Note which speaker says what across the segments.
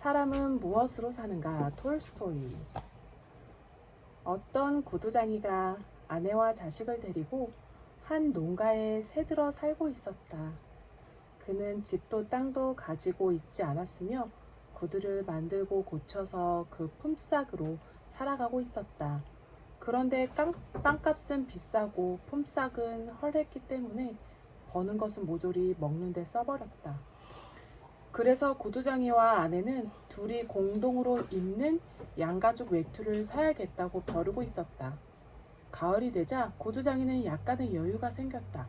Speaker 1: 사람은 무엇으로 사는가? 톨스토이. 어떤 구두장이가 아내와 자식을 데리고 한 농가에 새들어 살고 있었다. 그는 집도 땅도 가지고 있지 않았으며 구두를 만들고 고쳐서 그 품삯으로 살아가고 있었다. 그런데 빵값은 비싸고 품삯은 헐했기 때문에 버는 것은 모조리 먹는 데 써버렸다. 그래서 구두장이와 아내는 둘이 공동으로 입는 양가죽 외투를 사야겠다고 벼르고 있었다. 가을이 되자 구두장이는 약간의 여유가 생겼다.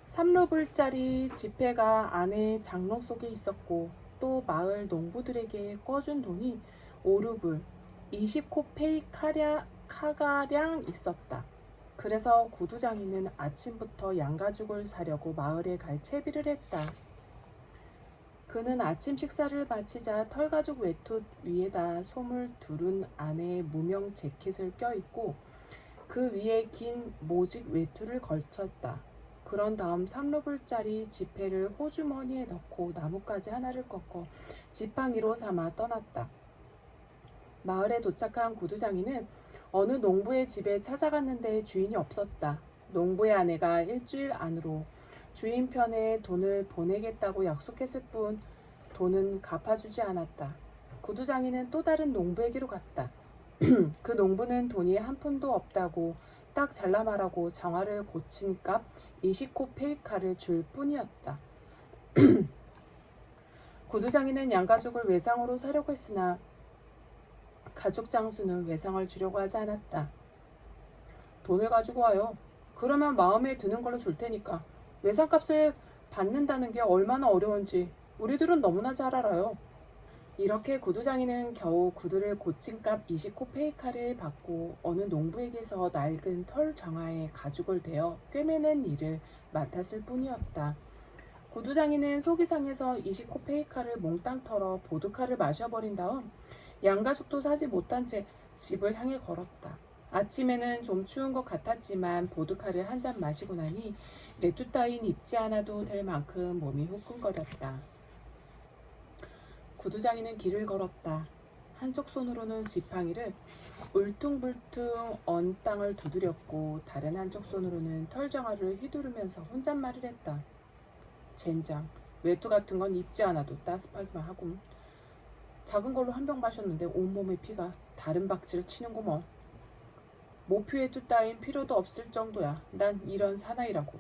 Speaker 1: 3루블짜리 지폐가 아내의 장롱 속에 있었고 또 마을 농부들에게 꿔준 돈이 5루블, 20코페이카가량 있었다. 그래서 구두장이는 아침부터 양가죽을 사려고 마을에 갈 채비를 했다. 그는 아침 식사를 마치자 털가죽 외투 위에다 솜을 두른 아내의 무명 재킷을 껴입고 그 위에 긴 모직 외투를 걸쳤다. 그런 다음 3루블짜리 지폐를 호주머니에 넣고 나뭇가지 하나를 꺾어 지팡이로 삼아 떠났다. 마을에 도착한 구두장이는 어느 농부의 집에 찾아갔는데 주인이 없었다. 농부의 아내가 일주일 안으로 주인 편에 돈을 보내겠다고 약속했을 뿐 돈은 갚아주지 않았다. 구두장이는 또 다른 농부에게로 갔다. 그 농부는 돈이 한 푼도 없다고 딱 잘라 말하고 장화를 고친 값 20코페이카를 줄 뿐이었다. 구두장이는 양가죽을 외상으로 사려고 했으나 가죽 장수는 외상을 주려고 하지 않았다. 돈을 가지고 와요. 그러면 마음에 드는 걸로 줄 테니까. 외상값을 받는다는 게 얼마나 어려운지 우리들은 너무나 잘 알아요. 이렇게 구두장이는 겨우 구두를 고친 값 20코페이카를 받고 어느 농부에게서 낡은 털 장화에 가죽을 대어 꿰매는 일을 맡았을 뿐이었다. 구두장이는 속이 상해서 20코페이카를 몽땅 털어 보드카를 마셔버린 다음 양가죽도 사지 못한 채 집을 향해 걸었다. 아침에는 좀 추운 것 같았지만 보드카를 한 잔 마시고 나니 외투 따윈 입지 않아도 될 만큼 몸이 후끈거렸다. 구두장이는 길을 걸었다. 한쪽 손으로는 지팡이를 울퉁불퉁 언 땅을 두드렸고 다른 한쪽 손으로는 털장화를 휘두르면서 혼잣말을 했다. 젠장, 외투 같은 건 입지 않아도 따습하기만 하군. 작은 걸로 한 병 마셨는데 온몸에 피가 다른 박질을 치는구먼. 모피 외투 따윈 필요도 없을 정도야. 난 이런 사나이라고.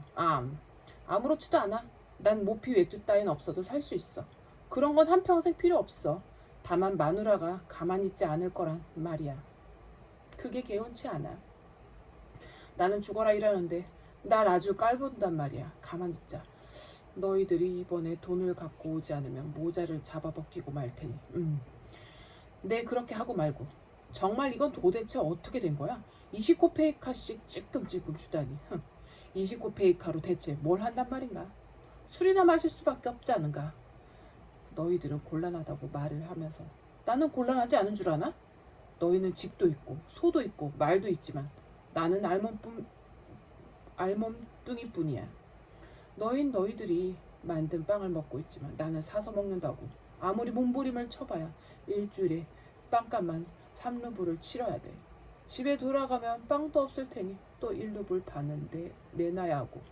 Speaker 1: 아무렇지도 않아. 난 모피 외투 따윈 없어도 살 수 있어. 그런 건 한평생 필요 없어. 다만 마누라가 가만히 있지 않을 거란 말이야. 그게 개운치 않아. 나는 죽어라 이러는데 날 아주 깔본단 말이야. 가만히 있자. 너희들이 이번에 돈을 갖고 오지 않으면 모자를 잡아벗기고 말 테니. 네, 그렇게 하고 말고. 정말 이건 도대체 어떻게 된 거야? 20코페이카씩 찔끔찔끔 주다니. 20코페이카로 대체 뭘 한단 말인가? 술이나 마실 수밖에 없지 않은가? 너희들은 곤란하다고 말을 하면서 나는 곤란하지 않은 줄 아나? 너희는 집도 있고 소도 있고 말도 있지만 나는 알몸뚱이뿐이야. 너희들이 만든 빵을 먹고 있지만 나는 사서 먹는다고. 아무리 몸부림을 쳐봐야 일주일에 빵값만 3루블을 치러야 돼. 집에 돌아가면 빵도 없을 테니 또 1루블 받는데 내놔야 하고.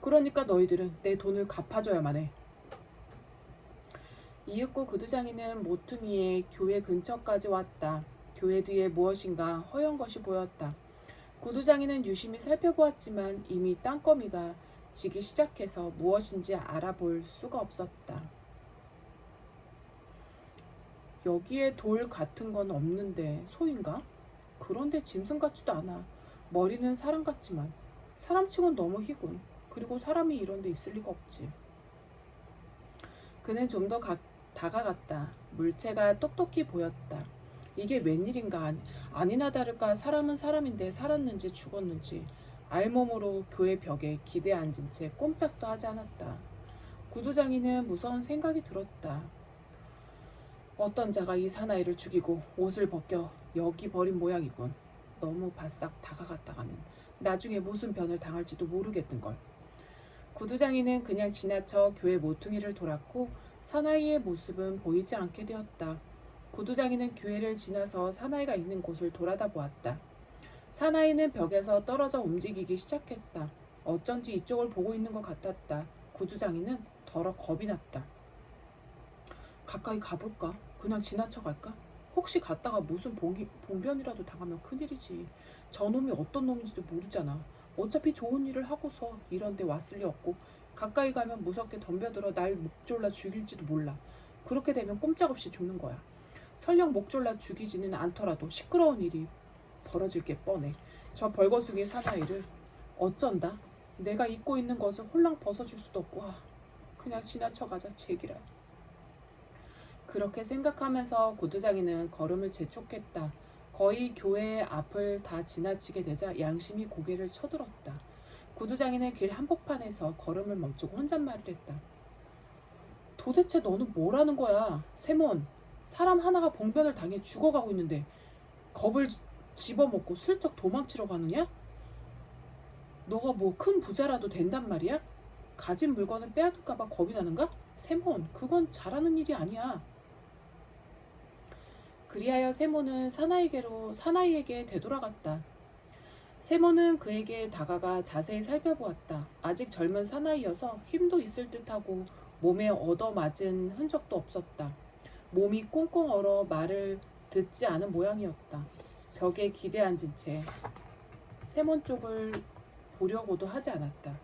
Speaker 1: 그러니까 너희들은 내 돈을 갚아줘야만 해. 이윽고 구두장이는 모퉁이에 교회 근처까지 왔다. 교회 뒤에 무엇인가 허연 것이 보였다. 구두장이는 유심히 살펴보았지만 이미 땅거미가 지기 시작해서 무엇인지 알아볼 수가 없었다. 여기에 돌 같은 건 없는데 소인가? 그런데 짐승 같지도 않아. 머리는 사람 같지만 사람치곤 너무 희군. 그리고 사람이 이런 데 있을 리가 없지. 그는 좀 더 다가갔다. 물체가 똑똑히 보였다. 이게 웬일인가. 아니나 다를까 사람은 사람인데 살았는지 죽었는지 알몸으로 교회 벽에 기대 앉은 채 꼼짝도 하지 않았다. 구두장이는 무서운 생각이 들었다. 어떤 자가 이 사나이를 죽이고 옷을 벗겨 여기 버린 모양이군. 너무 바싹 다가갔다가는 나중에 무슨 변을 당할지도 모르겠는걸. 구두장이는 그냥 지나쳐 교회 모퉁이를 돌았고 사나이의 모습은 보이지 않게 되었다. 구두장이는 교회를 지나서 사나이가 있는 곳을 돌아다 보았다. 사나이는 벽에서 떨어져 움직이기 시작했다. 어쩐지 이쪽을 보고 있는 것 같았다. 구두장이는 더러 겁이 났다. 가까이 가볼까? 그냥 지나쳐 갈까? 혹시 갔다가 무슨 봉변이라도 당하면 큰일이지. 저놈이 어떤 놈인지도 모르잖아. 어차피 좋은 일을 하고서 이런 데 왔을 리 없고 가까이 가면 무섭게 덤벼들어 날 목졸라 죽일지도 몰라. 그렇게 되면 꼼짝없이 죽는 거야. 설령 목졸라 죽이지는 않더라도 시끄러운 일이 벌어질 게 뻔해. 저 벌거숭이 사나이를 어쩐다. 내가 입고 있는 것을 홀랑 벗어줄 수도 없고 그냥 지나쳐가자 제기라. 그렇게 생각하면서 구두장이는 걸음을 재촉했다. 거의 교회 앞을 다 지나치게 되자 양심이 고개를 쳐들었다. 구두장이는 길 한복판에서 걸음을 멈추고 혼잣말을 했다. 도대체 너는 뭐라는 거야? 세몬, 사람 하나가 봉변을 당해 죽어가고 있는데 겁을 집어먹고 슬쩍 도망치러 가느냐? 너가 뭐 큰 부자라도 된단 말이야? 가진 물건을 빼앗을까봐 겁이 나는가? 세몬, 그건 잘하는 일이 아니야. 그리하여 세몬은 사나이에게 되돌아갔다. 세몬은 그에게 다가가 자세히 살펴보았다. 아직 젊은 사나이여서 힘도 있을 듯하고 몸에 얻어맞은 흔적도 없었다. 몸이 꽁꽁 얼어 말을 듣지 않은 모양이었다. 벽에 기대앉은 채 세몬 쪽을 보려고도 하지 않았다.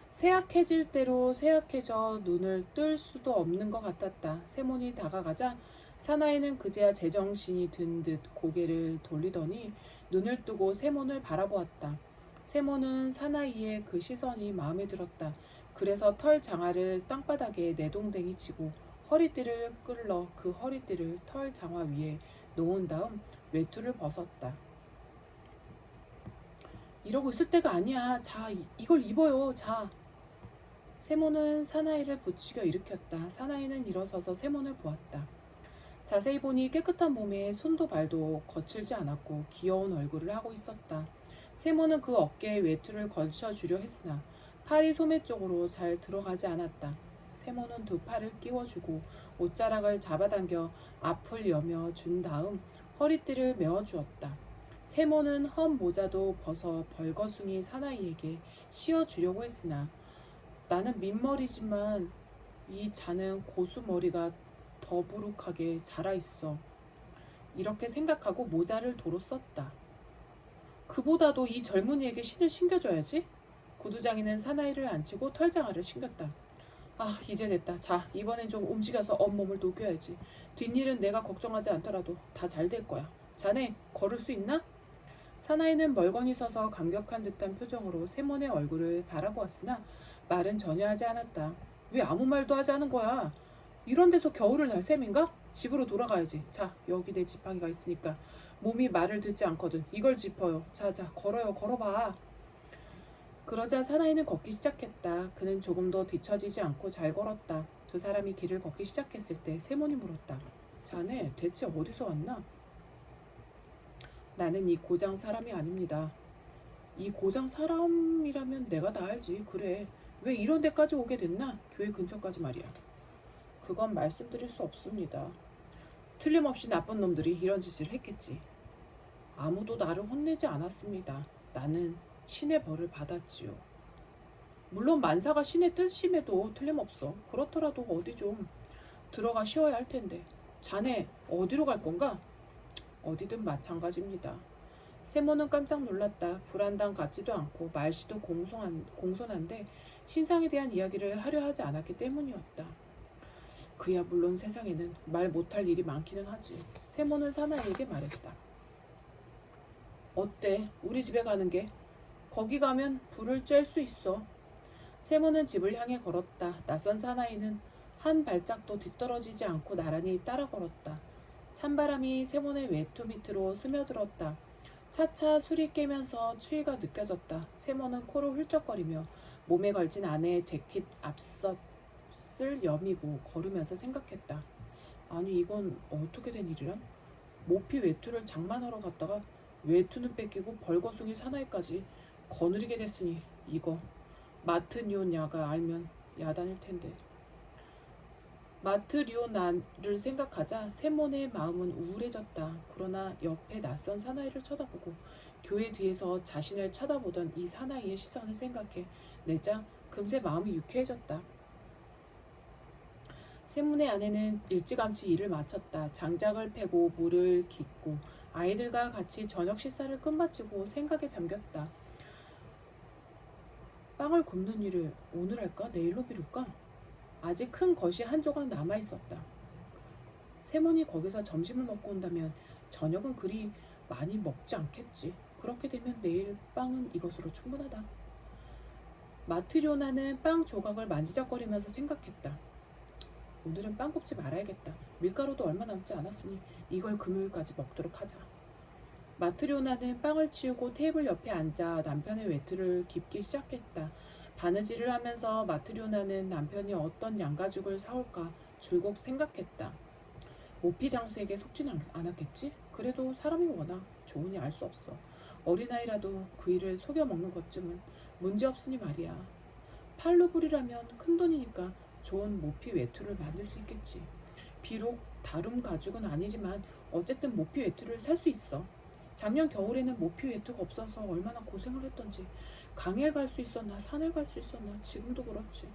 Speaker 1: 쇠약해질 대로 쇠약해져 눈을 뜰 수도 없는 것 같았다. 세몬이 다가가자 사나이는 그제야 제정신이 든 듯 고개를 돌리더니 눈을 뜨고 세몬을 바라보았다. 세몬은 사나이의 그 시선이 마음에 들었다. 그래서 털 장화를 땅바닥에 내동댕이 치고 허리띠를 끌러 그 허리띠를 털 장화 위에 놓은 다음 외투를 벗었다. 이러고 있을 때가 아니야. 자, 이걸 입어요. 자. 세몬은 사나이를 부추겨 일으켰다. 사나이는 일어서서 세몬을 보았다. 자세히 보니 깨끗한 몸에 손도 발도 거칠지 않았고 귀여운 얼굴을 하고 있었다. 세몬은 그 어깨에 외투를 걸쳐주려 했으나 팔이 소매 쪽으로 잘 들어가지 않았다. 세몬은 두 팔을 끼워주고 옷자락을 잡아당겨 앞을 여며 준 다음 허리띠를 메어주었다. 세몬은 헌 모자도 벗어 벌거숭이 사나이에게 씌워주려고 했으나 나는 민머리지만 이 자는 고수머리가 더부룩하게 자라있어. 이렇게 생각하고 모자를 도로 썼다. 그보다도 이 젊은이에게 신을 신겨줘야지. 구두장이는 사나이를 앉히고 털장화를 신겼다. 이제 됐다. 자, 이번엔 좀 움직여서 온몸을 녹여야지. 뒷일은 내가 걱정하지 않더라도 다 잘 될 거야. 자네 걸을 수 있나? 사나이는 멀거니 서서 감격한 듯한 표정으로 세몬의 얼굴을 바라보았으나 말은 전혀 하지 않았다. 왜 아무 말도 하지 않은 거야? 이런 데서 겨울을 날 셈인가? 집으로 돌아가야지. 자, 여기 내 지팡이가 있으니까. 몸이 말을 듣지 않거든. 이걸 짚어요. 자, 걸어요. 걸어봐. 그러자 사나이는 걷기 시작했다. 그는 조금도 뒤처지지 않고 잘 걸었다. 두 사람이 길을 걷기 시작했을 때 세몬이 물었다. 자네 대체 어디서 왔나? 나는 이 고장 사람이 아닙니다. 이 고장 사람이라면 내가 다 알지. 그래. 왜 이런 데까지 오게 됐나? 교회 근처까지 말이야. 그건 말씀드릴 수 없습니다. 틀림없이 나쁜 놈들이 이런 짓을 했겠지. 아무도 나를 혼내지 않았습니다. 나는 신의 벌을 받았지요. 물론 만사가 신의 뜻임에도 틀림없어. 그렇더라도 어디 좀 들어가 쉬어야 할 텐데. 자네 어디로 갈 건가? 어디든 마찬가지입니다. 세몬은 깜짝 놀랐다. 불안당 같지도 않고 말씨도 공손한데 신상에 대한 이야기를 하려 하지 않았기 때문이었다. 그야 물론 세상에는 말 못할 일이 많기는 하지. 세몬은 사나이에게 말했다. 어때? 우리 집에 가는 게? 거기 가면 불을 쬐을 수 있어. 세몬은 집을 향해 걸었다. 낯선 사나이는 한 발짝도 뒤떨어지지 않고 나란히 따라 걸었다. 찬바람이 세몬의 외투 밑으로 스며들었다. 차차 술이 깨면서 추위가 느껴졌다. 세몬은 코를 훌쩍거리며 몸에 걸친 아내의 재킷 앞섰을 여미고 걸으면서 생각했다. 아니 이건 어떻게 된 일이란? 모피 외투를 장만하러 갔다가 외투는 뺏기고 벌거숭이 사나이까지 거느리게 됐으니 이거 마트니오냐가 알면 야단일 텐데. 마트리오나를 생각하자 세몬의 마음은 우울해졌다. 그러나 옆에 낯선 사나이를 쳐다보고 교회 뒤에서 자신을 쳐다보던 이 사나이의 시선을 생각해 내자 금세 마음이 유쾌해졌다. 세문의 아내는 일찌감치 일을 마쳤다. 장작을 패고 물을 깃고 아이들과 같이 저녁 식사를 끝마치고 생각에 잠겼다. 빵을 굽는 일을 오늘 할까? 내일로 미룰까? 아직 큰 것이 한 조각 남아 있었다. 세몬이 거기서 점심을 먹고 온다면 저녁은 그리 많이 먹지 않겠지. 그렇게 되면 내일 빵은 이것으로 충분하다. 마트리오나는 빵 조각을 만지작거리면서 생각했다. 오늘은 빵 굽지 말아야겠다. 밀가루도 얼마 남지 않았으니 이걸 금요일까지 먹도록 하자. 마트리오나는 빵을 치우고 테이블 옆에 앉아 남편의 외투를 깁기 시작했다. 바느질을 하면서 마트리오나는 남편이 어떤 양가죽을 사올까 줄곧 생각했다. 모피 장수에게 속지는 않았겠지? 그래도 사람이 워낙 좋으니 알 수 없어. 어린아이라도 그 일을 속여 먹는 것쯤은 문제없으니 말이야. 팔루불이라면 큰돈이니까 좋은 모피 외투를 만들 수 있겠지. 비록 다룸 가죽은 아니지만 어쨌든 모피 외투를 살 수 있어. 작년 겨울에는 모피 외투가 없어서 얼마나 고생을 했던지. 강에 갈 수 있었나 산에 갈 수 있었나 지금도 그렇지.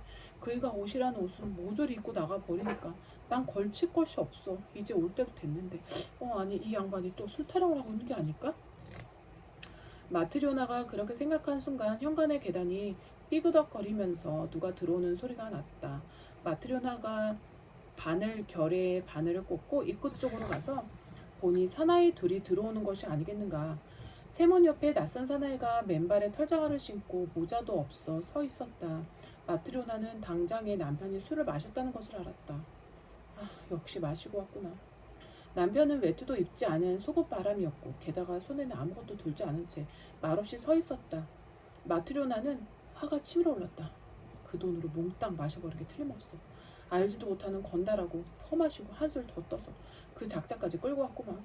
Speaker 1: 그이가 옷이란 옷은 모조리 입고 나가버리니까 난 걸칠 것이 없어. 이제 올 때도 됐는데 아니 이 양반이 또 술 타령을 하고 있는 게 아닐까? 마트리오나가 그렇게 생각한 순간 현관의 계단이 삐그덕거리면서 누가 들어오는 소리가 났다. 마트리오나가 바늘결에 바늘을 꽂고 입구 쪽으로 가서 보니 사나이 둘이 들어오는 것이 아니겠는가. 세몬 옆에 낯선 사나이가 맨발에 털장화를 신고 모자도 없어 서 있었다. 마트리오나는 당장에 남편이 술을 마셨다는 것을 알았다. 역시 마시고 왔구나. 남편은 외투도 입지 않은 속옷 바람이었고 게다가 손에는 아무것도 들지 않은 채 말없이 서 있었다. 마트리오나는 화가 치밀어 올랐다. 그 돈으로 몽땅 마셔버리게 틀림없어. 알지도 못하는 건달하고 퍼마시고 한술 더 떠서 그 작자까지 끌고 왔구만.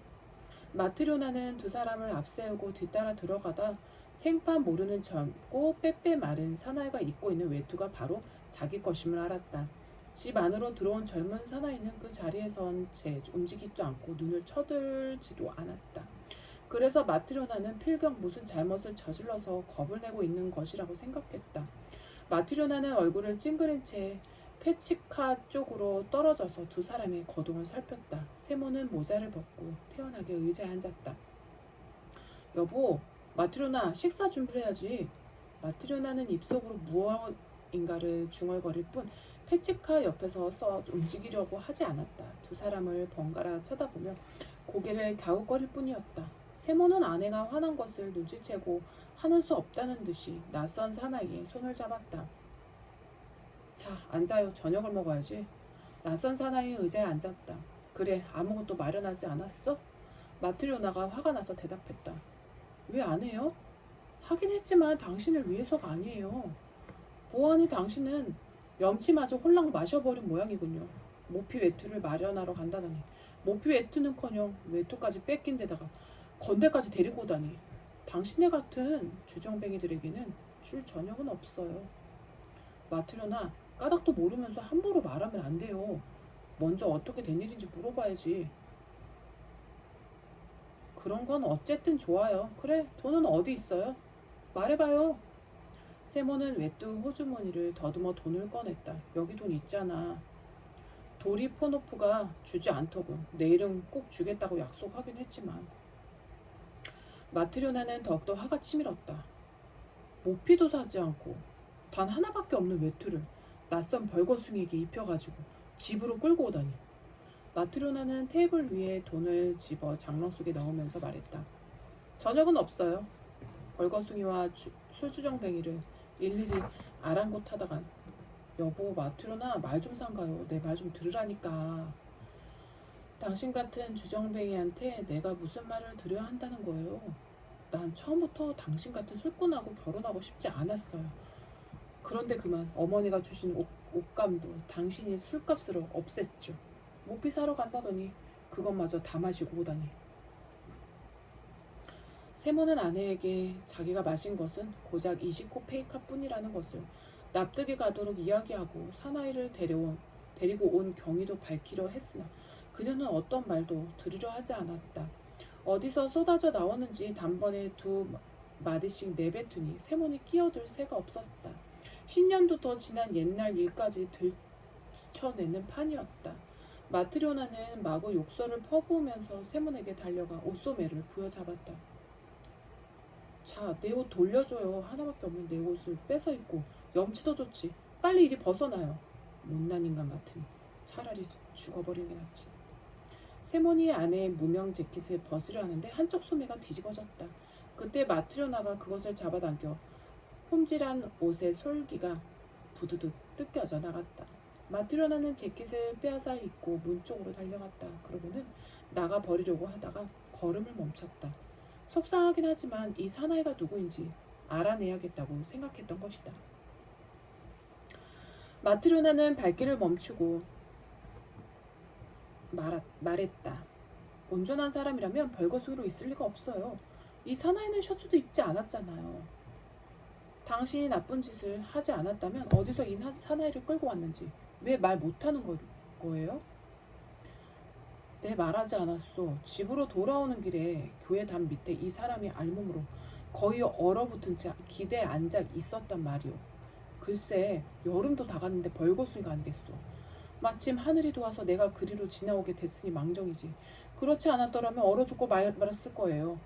Speaker 1: 마트리오나는 두 사람을 앞세우고 뒤따라 들어가다 생판 모르는 젊고 빼빼 마른 사나이가 입고 있는 외투가 바로 자기 것임을 알았다. 집 안으로 들어온 젊은 사나이는 그 자리에 선 채 움직이지도 않고 눈을 쳐들지도 않았다. 그래서 마트리오나는 필경 무슨 잘못을 저질러서 겁을 내고 있는 것이라고 생각했다. 마트리오나는 얼굴을 찡그린 채 페치카 쪽으로 떨어져서 두 사람의 거동을 살폈다. 세모는 모자를 벗고 태연하게 의자에 앉았다. 여보, 마트리오나 식사 준비를 해야지. 마트리오나는 입속으로 무엇인가를 중얼거릴 뿐 페치카 옆에서 움직이려고 하지 않았다. 두 사람을 번갈아 쳐다보며 고개를 갸웃거릴 뿐이었다. 세모는 아내가 화난 것을 눈치채고 하는 수 없다는 듯이 낯선 사나이의 손을 잡았다. 자, 앉아요. 저녁을 먹어야지. 낯선 사나이 의자에 앉았다. 그래, 아무것도 마련하지 않았어? 마트리오나가 화가 나서 대답했다. 왜 안 해요? 하긴 했지만 당신을 위해서가 아니에요. 보아하니 당신은 염치마저 홀랑 마셔버린 모양이군요. 모피 외투를 마련하러 간다더니 모피 외투는커녕 외투까지 뺏긴 데다가 건대까지 데리고 오다니. 당신네 같은 주정뱅이들에게는 줄 저녁은 없어요. 마트리오나, 까닭도 모르면서 함부로 말하면 안 돼요. 먼저 어떻게 된 일인지 물어봐야지. 그런 건 어쨌든 좋아요. 그래, 돈은 어디 있어요? 말해봐요. 세모는 외투 호주머니를 더듬어 돈을 꺼냈다. 여기 돈 있잖아. 도리포노프가 주지 않더군. 내일은 꼭 주겠다고 약속하긴 했지만. 마트리오나는 더욱더 화가 치밀었다. 모피도 사지 않고 단 하나밖에 없는 외투를 낯선 벌거숭이에게 입혀가지고 집으로 끌고 오다니. 마트리오나는 테이블 위에 돈을 집어 장롱 속에 넣으면서 말했다. 저녁은 없어요. 벌거숭이와 술주정뱅이를 일일이 아랑곳하다간. 여보, 마트리오나 말 좀 삼가요. 내 말 좀 들으라니까. 당신 같은 주정뱅이한테 내가 무슨 말을 드려야 한다는 거예요. 난 처음부터 당신 같은 술꾼하고 결혼하고 싶지 않았어요. 그런데 그만 어머니가 주신 옷감도 당신이 술값으로 없앴죠. 모피 사러 간다더니 그것마저 다 마시고 오다니. 세모는 아내에게 자기가 마신 것은 고작 20코 페이카뿐이라는 것을 납득이 가도록 이야기하고 사나이를 데려온 데리고 온 경위도 밝히려 했으나 그녀는 어떤 말도 들으려 하지 않았다. 어디서 쏟아져 나오는지 단번에 두 마디씩 내뱉으니 세몬이 끼어들 새가 없었다. 10년도 더 지난 옛날 일까지 들춰내는 판이었다. 마트료나는 마구 욕설을 퍼부으면서 세몬에게 달려가 옷소매를 부여잡았다. 자, 내 옷 돌려줘요. 하나밖에 없는 내 옷을 뺏어 입고 염치도 좋지. 빨리 이리 벗어나요. 못난 인간 같으니 차라리 죽어버리는 게 낫지. 세모니의 아내의 무명 재킷을 벗으려 하는데 한쪽 소매가 뒤집어졌다. 그때 마트료나가 그것을 잡아당겨 홈질한 옷의 솔기가 부두둑 뜯겨져 나갔다. 마트료나는 재킷을 빼앗아 입고 문 쪽으로 달려갔다. 그러고는 나가 버리려고 하다가 걸음을 멈췄다. 속상하긴 하지만 이 사나이가 누구인지 알아내야겠다고 생각했던 것이다. 마트료나는 발길을 멈추고 말했다. 온전한 사람이라면 벌거숭이로 있을 리가 없어요. 이 사나이는 셔츠도 입지 않았잖아요. 당신이 나쁜 짓을 하지 않았다면 어디서 이 사나이를 끌고 왔는지 왜 말 못하는 거예요? 네, 말하지 않았소. 집으로 돌아오는 길에 교회 담 밑에 이 사람이 알몸으로 거의 얼어붙은 채 기대에 앉아 있었단 말이오. 글쎄, 여름도 다 갔는데 벌거숭이가 아니겠소. 마침 하늘이 도와서 내가 그리로 지나오게 됐으니 망정이지. 그렇지 않았더라면 얼어 죽고 말았을 거예요.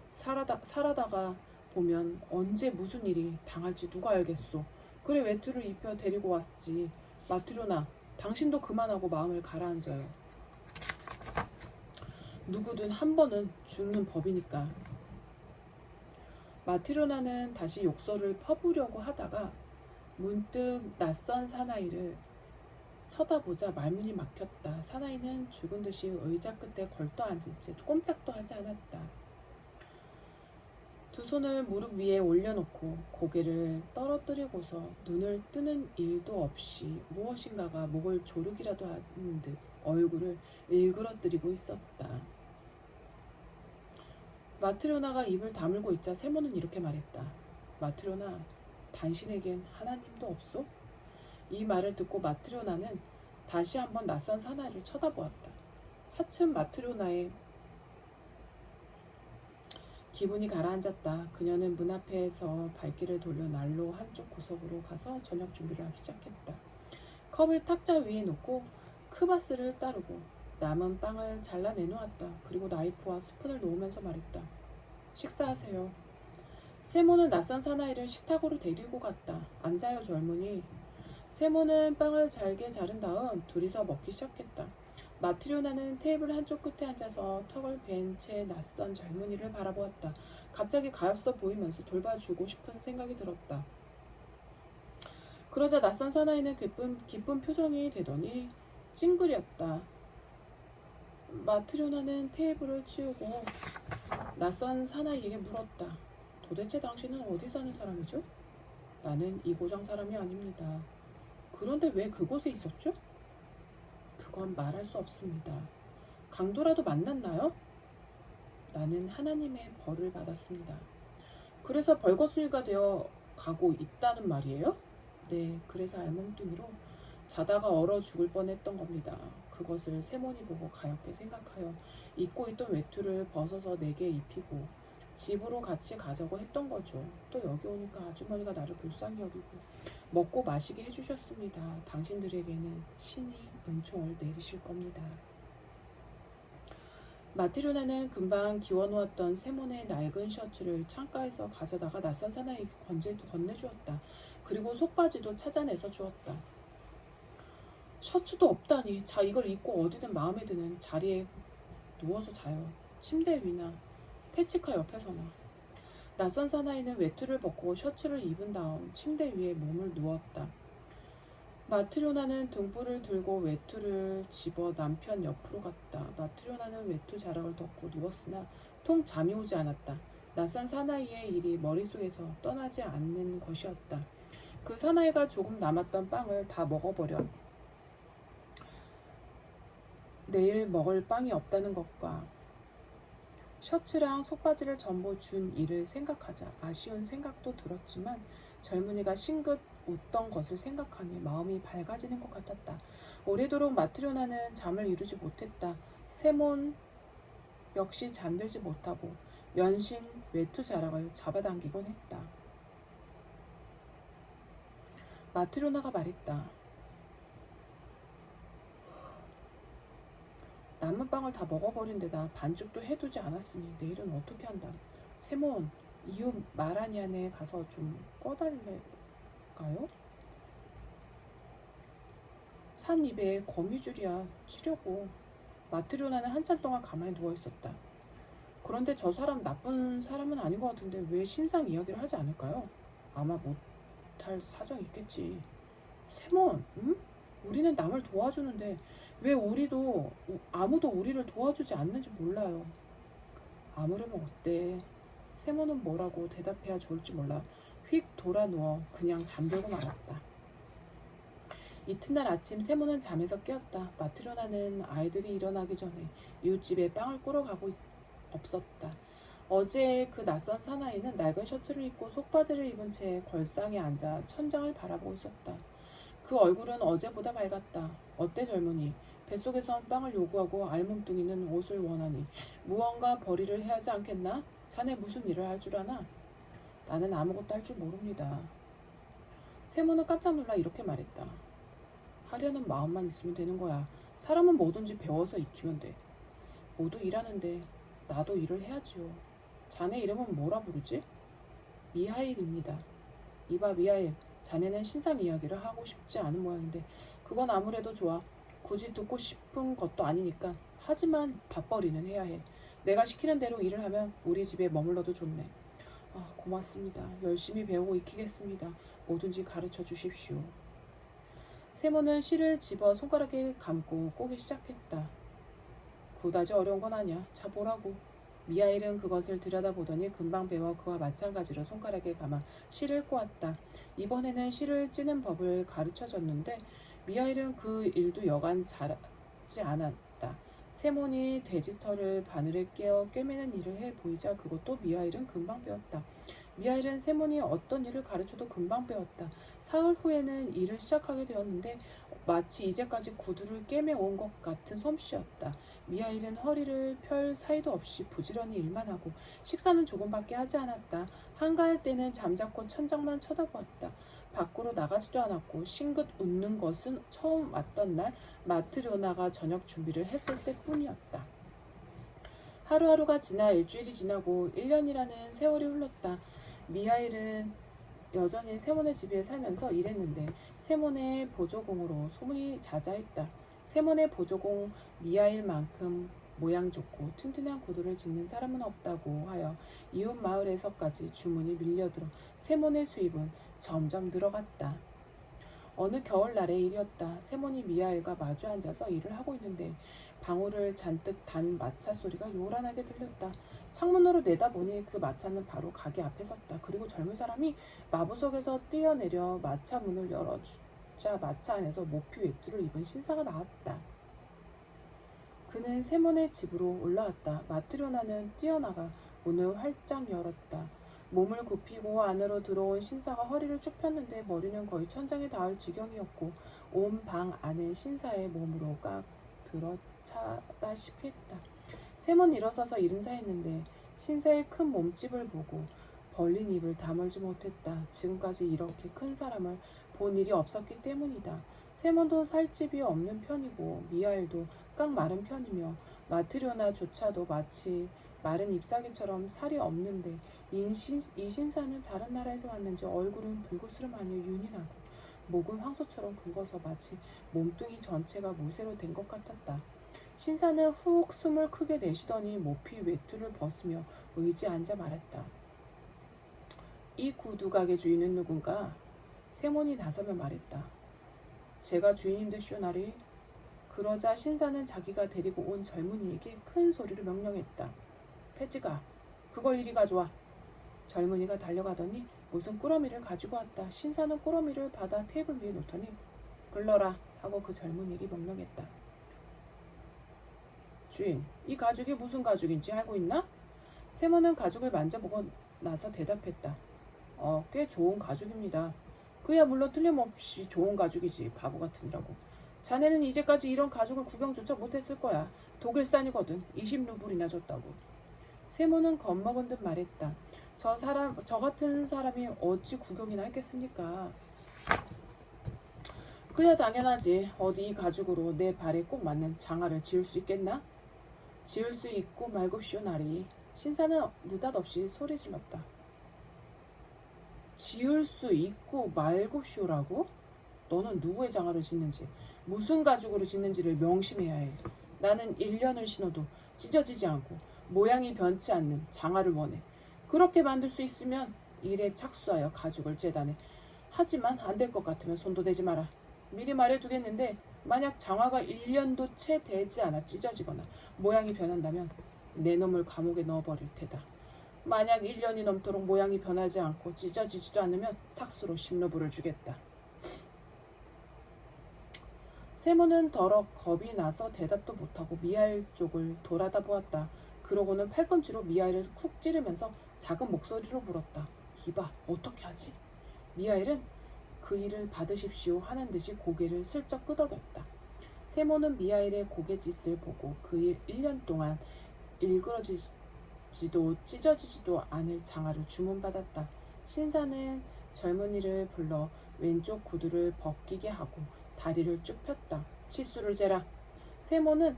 Speaker 1: 살아다가 보면 언제 무슨 일이 당할지 누가 알겠소. 그래 외투를 입혀 데리고 왔지. 마트료나, 당신도 그만하고 마음을 가라앉아요. 누구든 한 번은 죽는 법이니까. 마트료나는 다시 욕설을 퍼부려고 하다가 문득 낯선 사나이를 쳐다보자 말문이 막혔다. 사나이는 죽은 듯이 의자 끝에 걸터 앉은 채 꼼짝도 하지 않았다. 두 손을 무릎 위에 올려놓고 고개를 떨어뜨리고서 눈을 뜨는 일도 없이 무엇인가가 목을 조르기라도 하는 듯 얼굴을 일그러뜨리고 있었다. 마트료나가 입을 다물고 있자 세모는 이렇게 말했다. 마트료나, 당신에겐 하나님도 없소? 이 말을 듣고 마트료나는 다시 한번 낯선 사나이를 쳐다보았다. 차츰 마트료나의 기분이 가라앉았다. 그녀는 문 앞에서 발길을 돌려 난로 한쪽 구석으로 가서 저녁 준비를 하기 시작했다. 컵을 탁자 위에 놓고 크바스를 따르고 남은 빵을 잘라 내놓았다. 그리고 나이프와 스푼을 놓으면서 말했다. 식사하세요. 세모는 낯선 사나이를 식탁으로 데리고 갔다. 앉아요, 젊은이. 세모는 빵을 잘게 자른 다음 둘이서 먹기 시작했다. 마트료나는 테이블 한쪽 끝에 앉아서 턱을 벤 채 낯선 젊은이를 바라보았다. 갑자기 가엾어 보이면서 돌봐주고 싶은 생각이 들었다. 그러자 낯선 사나이는 기쁜 표정이 되더니 찡그렸다. 마트료나는 테이블을 치우고 낯선 사나이에게 물었다. 도대체 당신은 어디 사는 사람이죠? 나는 이 고장 사람이 아닙니다. 그런데 왜 그곳에 있었죠? 그건 말할 수 없습니다. 강도라도 만났나요? 나는 하나님의 벌을 받았습니다. 그래서 벌거숭이가 되어 가고 있다는 말이에요? 네, 그래서 알몸뚱이로 자다가 얼어 죽을 뻔했던 겁니다. 그것을 세몬이 보고 가엾게 생각하여 입고 있던 외투를 벗어서 내게 입히고 집으로 같이 가자고 했던 거죠. 또 여기 오니까 아주머니가 나를 불쌍히 여기고 먹고 마시게 해주셨습니다. 당신들에게는 신이 은총을 내리실 겁니다. 마트료나는 금방 기워놓았던 세몬의 낡은 셔츠를 창가에서 가져다가 낯선 사나이에게 건네주었다. 그리고 속바지도 찾아내서 주었다. 셔츠도 없다니. 자, 이걸 입고 어디든 마음에 드는 자리에 누워서 자요. 침대 위나 페치카 옆에서나. 낯선 사나이는 외투를 벗고 셔츠를 입은 다음 침대 위에 몸을 누웠다. 마트료나는 등불을 들고 외투를 집어 남편 옆으로 갔다. 마트료나는 외투 자락을 덮고 누웠으나 통 잠이 오지 않았다. 낯선 사나이의 일이 머릿속에서 떠나지 않는 것이었다. 그 사나이가 조금 남았던 빵을 다 먹어버려 내일 먹을 빵이 없다는 것과 셔츠랑 속바지를 전부 준 일을 생각하자 아쉬운 생각도 들었지만 젊은이가 웃던 것을 생각하니 마음이 밝아지는 것 같았다. 오래도록 마트료나는 잠을 이루지 못했다. 세몬 역시 잠들지 못하고 연신 외투 자락을 잡아당기곤 했다. 마트료나가 말했다. 남은 빵을 다 먹어버린 데다 반죽도 해두지 않았으니 내일은 어떻게 한다. 세몬, 이웃 마라니안에 가서 좀 꺼달래까요? 산 입에 거미줄이야 치려고. 마트료나는 한참 동안 가만히 누워있었다. 그런데 저 사람 나쁜 사람은 아닌 것 같은데 왜 신상 이야기를 하지 않을까요? 아마 못할 사정이 있겠지. 세몬, 응? 우리는 남을 도와주는데 왜 아무도 우리를 도와주지 않는지 몰라요. 아무려면 어때? 세몬은 뭐라고 대답해야 좋을지 몰라 휙 돌아 누워 그냥 잠들고 말았다. 이튿날 아침 세몬은 잠에서 깨었다. 마트료나는 아이들이 일어나기 전에 이웃집에 빵을 꾸러 가고 없었다. 어제 그 낯선 사나이는 낡은 셔츠를 입고 속바지를 입은 채 걸상에 앉아 천장을 바라보고 있었다. 그 얼굴은 어제보다 밝았다. 어때 젊은이? 뱃속에선 빵을 요구하고 알몸뚱이는 옷을 원하니 무언가 벌이를 해야 하지 않겠나? 자네 무슨 일을 할 줄 아나? 나는 아무것도 할 줄 모릅니다. 세모는 깜짝 놀라 이렇게 말했다. 하려는 마음만 있으면 되는 거야. 사람은 뭐든지 배워서 익히면 돼. 모두 일하는데 나도 일을 해야지요. 자네 이름은 뭐라 부르지? 미하일입니다. 이봐 미하일, 자네는 신상 이야기를 하고 싶지 않은 모양인데 그건 아무래도 좋아. 굳이 듣고 싶은 것도 아니니까. 하지만 밥벌이는 해야 해. 내가 시키는 대로 일을 하면 우리 집에 머물러도 좋네. 아, 고맙습니다. 열심히 배우고 익히겠습니다. 뭐든지 가르쳐 주십시오. 세모는 실을 집어 손가락에 감고 꼬기 시작했다. 그다지 어려운 건 아니야. 자 보라고. 미하일은 그것을 들여다보더니 금방 배워 그와 마찬가지로 손가락에 감아 실을 꼬았다. 이번에는 실을 찌는 법을 가르쳐줬는데 미하일은 그 일도 여간 잘하지 않았다. 세몬이 돼지털을 바늘에 깨어 꿰매는 일을 해 보이자 그것도 미하일은 금방 배웠다. 미하일은 세몬이 어떤 일을 가르쳐도 금방 배웠다. 사흘 후에는 일을 시작하게 되었는데 마치 이제까지 구두를 꿰매온 것 같은 솜씨였다. 미하일은 허리를 펼 사이도 없이 부지런히 일만 하고 식사는 조금밖에 하지 않았다. 한가할 때는 잠자코 천장만 쳐다보았다. 밖으로 나가지도 않았고 싱긋 웃는 것은 처음 왔던 날 마트료나가 저녁 준비를 했을 때뿐이었다. 하루하루가 지나 일주일이 지나고 1년이라는 세월이 흘렀다. 미하일은 여전히 세몬의 집에 살면서 일했는데 세몬의 보조공으로 소문이 자자했다. 세몬의 보조공 미하일만큼 모양 좋고 튼튼한 구두를 짓는 사람은 없다고 하여 이웃 마을에서까지 주문이 밀려들어 세몬의 수입은 점점 늘어갔다. 어느 겨울날의 일이었다. 세몬이 미하일과 마주 앉아서 일을 하고 있는데 방울을 잔뜩 단 마차 소리가 요란하게 들렸다. 창문으로 내다보니 그 마차는 바로 가게 앞에 섰다. 그리고 젊은 사람이 마부석에서 뛰어내려 마차 문을 열어주자 마차 안에서 모피 외투를 입은 신사가 나왔다. 그는 세몬의 집으로 올라왔다. 마트료나는 뛰어나가 문을 활짝 열었다. 몸을 굽히고 안으로 들어온 신사가 허리를 쭉 폈는데 머리는 거의 천장에 닿을 지경이었고 온 방 안에 신사의 몸으로 꽉 들어차다시피 했다. 세몬 일어서서 일인사했는데 신사의 큰 몸집을 보고 벌린 입을 다물지 못했다. 지금까지 이렇게 큰 사람을 본 일이 없었기 때문이다. 세몬도 살집이 없는 편이고 미하일도 깡 마른 편이며 마트료나조차도 마치 마른 잎사귀처럼 살이 없는데 이 신사는 다른 나라에서 왔는지 얼굴은 불구스름하니 윤이 나고 목은 황소처럼 굵어서 마치 몸뚱이 전체가 모세로 된 것 같았다. 신사는 훅 숨을 크게 내쉬더니 모피 외투를 벗으며 의지에 앉아 말했다. 이 구두 가게 주인은 누군가? 세몬이 나서며 말했다. 제가 주인인데 쇼나리. 그러자 신사는 자기가 데리고 온 젊은이에게 큰 소리로 명령했다. 패지가 그걸 이리 가져와. 젊은이가 달려가더니 무슨 꾸러미를 가지고 왔다. 신사는 꾸러미를 받아 테이블 위에 놓더니 글러라 하고 그 젊은이에게 명령했다. 주인, 이 가죽이 무슨 가죽인지 알고 있나? 세몬은 가죽을 만져보고 나서 대답했다. 꽤 좋은 가죽입니다. 그야 물론 틀림없이 좋은 가죽이지. 바보 같으니라고. 자네는 이제까지 이런 가죽을 구경조차 못했을 거야. 독일산이거든. 20루블이나 줬다고. 세모는 겁먹은 듯 말했다. 저 같은 사람이 어찌 구경이나 했겠습니까? 그야 당연하지. 어디 이 가죽으로 내 발에 꼭 맞는 장화를 지을 수 있겠나? 지을 수 있고 말굽쇼 나리. 신사는 느닷없이 소리 질렀다. 지을 수 있고 말굽쇼라고? 너는 누구의 장화를 짓는지, 무슨 가죽으로 짓는지를 명심해야 해. 나는 1년을 신어도 찢어지지 않고 모양이 변치 않는 장화를 원해. 그렇게 만들 수 있으면 일에 착수하여 가죽을 재단해. 하지만 안 될 것 같으면 손도 대지 마라. 미리 말해두겠는데 만약 장화가 1년도 채 되지 않아 찢어지거나 모양이 변한다면 내 놈을 감옥에 넣어버릴 테다. 만약 1년이 넘도록 모양이 변하지 않고 찢어지지도 않으면 삭수로 10루블을 주겠다. 세모는 더러 겁이 나서 대답도 못하고 미하일 쪽을 돌아다 보았다. 그러고는 팔꿈치로 미하일을 쿡 찌르면서 작은 목소리로 물었다. 이봐, 어떻게 하지? 미하일은 그 일을 받으십시오 하는 듯이 고개를 슬쩍 끄덕였다. 세모는 미하일의 고갯짓을 보고 그 일 1년 동안 일그러지지도 찢어지지도 않을 장화를 주문받았다. 신사는 젊은이를 불러 왼쪽 구두를 벗기게 하고 다리를 쭉 폈다. 치수를 재라. 세모는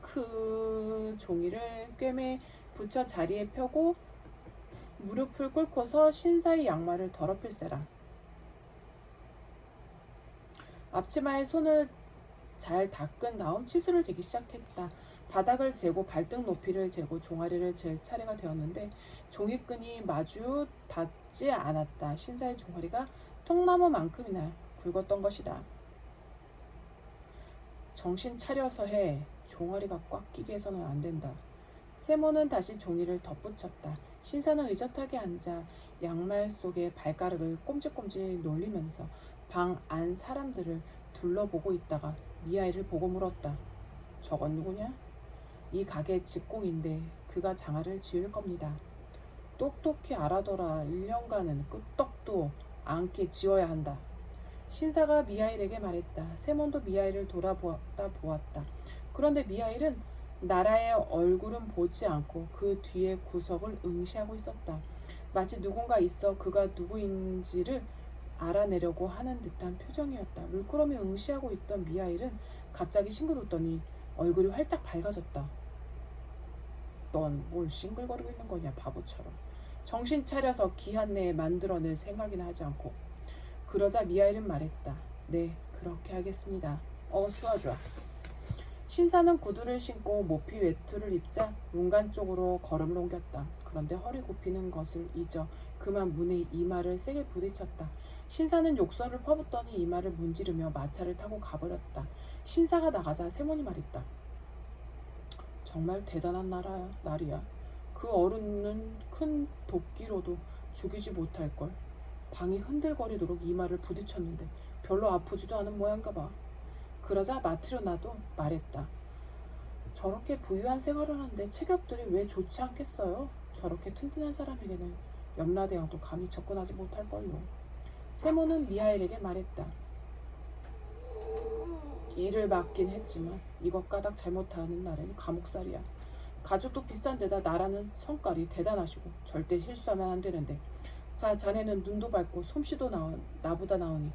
Speaker 1: 10베르시오크 종이를 꿰매 붙여 자리에 펴고 무릎을 꿇고서 신사의 양말을 더럽힐세라. 앞치마에 손을 잘 닦은 다음 치수를 재기 시작했다. 바닥을 재고 발등 높이를 재고 종아리를 잴 차례가 되었는데 종이끈이 마주 닿지 않았다. 신사의 종아리가 통나무만큼이나 굵었던 것이다. 정신 차려서 해. 종아리가 꽉 끼게 해서는 안 된다. 세모는 다시 종이를 덧붙였다. 신사는 의젓하게 앉아 양말 속에 발가락을 꼼직꼼직 놀리면서 방 안 사람들을 둘러보고 있다가 미아이를 보고 물었다. 저건 누구냐? 이 가게 직공인데 그가 장화를 지을 겁니다. 똑똑히 알아둬라. 1년간은 끄떡도 않게 지어야 한다. 신사가 미하일에게 말했다. 세몬도 미하일을 돌아보았다 보았다. 그런데 미하일은 나라의 얼굴은 보지 않고 그 뒤에 구석을 응시하고 있었다. 마치 누군가 있어 그가 누구인지를 알아내려고 하는 듯한 표정이었다. 물끄러미 응시하고 있던 미하일은 갑자기 싱긋웃더니 얼굴이 활짝 밝아졌다. 넌 뭘 싱글거리고 있는 거냐, 바보처럼. 정신 차려서 기한 내에 만들어낼 생각이나 하지 않고. 그러자 미하일은 말했다. 네, 그렇게 하겠습니다. 좋아 좋아. 신사는 구두를 신고 모피 외투를 입자 문간 쪽으로 걸음을 옮겼다. 그런데 허리 굽히는 것을 잊어 그만 문에 이마를 세게 부딪혔다. 신사는 욕설을 퍼붓더니 이마를 문지르며 마차를 타고 가버렸다. 신사가 나가자 세몬이 말했다. 정말 대단한 날이야. 그 어른은 큰 도끼로도 죽이지 못할걸. 방이 흔들거리도록 이마를 부딪혔는데 별로 아프지도 않은 모양인가 봐. 그러자 마트료나도 말했다. 저렇게 부유한 생활을 하는데 체격들이 왜 좋지 않겠어요? 저렇게 튼튼한 사람에게는 염라대왕도 감히 접근하지 못할걸요. 세모는 미하엘에게 말했다. 일을 맡긴 했지만 이것 까닥 잘못하는 날엔 감옥살이야. 가죽도 비싼 데다 나라는 성깔이 대단하시고 절대 실수하면 안 되는데 자, 자네는 눈도 밝고 솜씨도 나보다 나으니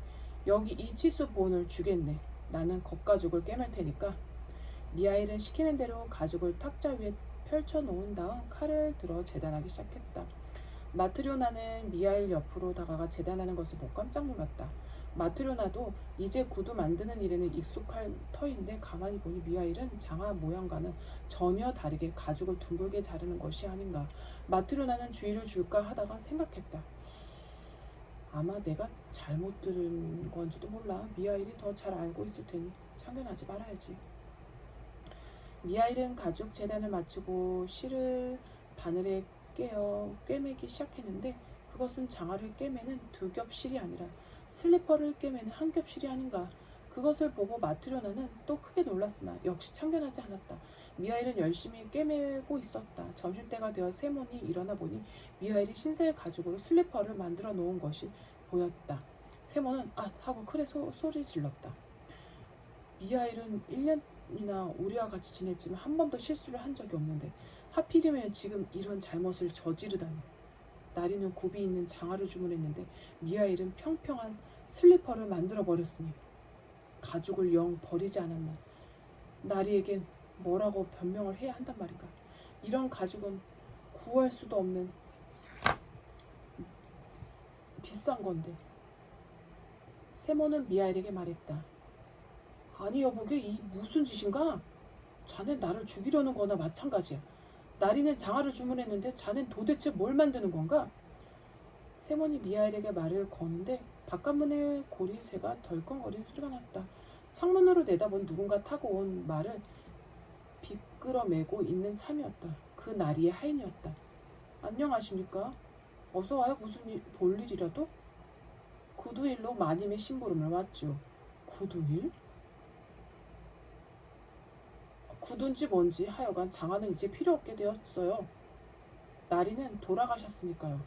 Speaker 1: 여기 이 치수 본을 주겠네. 나는 겉가죽을 꿰맬 테니까. 미하일은 시키는 대로 가죽을 탁자 위에 펼쳐놓은 다음 칼을 들어 재단하기 시작했다. 마트료나는 미하일 옆으로 다가가 재단하는 것을 보고 깜짝 놀랐다. 마트료나도 이제 구두 만드는 일에는 익숙할 터인데 가만히 보니 미하일은 장화 모양과는 전혀 다르게 가죽을 둥글게 자르는 것이 아닌가. 마트료나는 주의를 줄까 하다가 생각했다. 아마 내가 잘못 들은 건지도 몰라. 미하일이 더 잘 알고 있을 테니 참견하지 말아야지. 미하일은 가죽 재단을 마치고 실을 바늘에 꿰매기 시작했는데 그것은 장화를 꿰매는 두 겹 실이 아니라 슬리퍼를 꿰매는 한 겹 실이 아닌가. 그것을 보고 마트료나는 또 크게 놀랐으나 역시 참견하지 않았다. 미하일은 열심히 꿰매고 있었다. 점심때가 되어 세몬이 일어나 보니 미하일이 신세 가죽으로 슬리퍼를 만들어 놓은 것이 보였다. 세몬은 아 하고 크게 소리 질렀다. 미하일은 1년이나 우리와 같이 지냈지만 한 번도 실수를 한 적이 없는데 하필이면 지금 이런 잘못을 저지르다니. 나리는 굽이 있는 장화를 주문했는데 미하일은 평평한 슬리퍼를 만들어 버렸으니 가죽을 영 버리지 않았나. 나리에겐 뭐라고 변명을 해야 한단 말인가. 이런 가죽은 구할 수도 없는 비싼 건데. 세모는 미하일에게 말했다. 아니 여보게 이 무슨 짓인가? 자네 나를 죽이려는 거나 마찬가지야. 나리는 장화를 주문했는데 자넨 도대체 뭘 만드는 건가? 세모니 미하일에게 말을 거는데 바깥문에 고리새가 덜컹거리는 소리가 났다. 창문으로 내다본 누군가 타고 온 말을 비끄러매고 있는 참이었다. 그 나리의 하인이었다. 안녕하십니까? 어서와요. 무슨 볼 일이라도? 구두일로 마님의 심부름을 왔죠. 구두일? 구두인지 뭔지 하여간 장화는 이제 필요 없게 되었어요. 나리는 돌아가셨으니까요.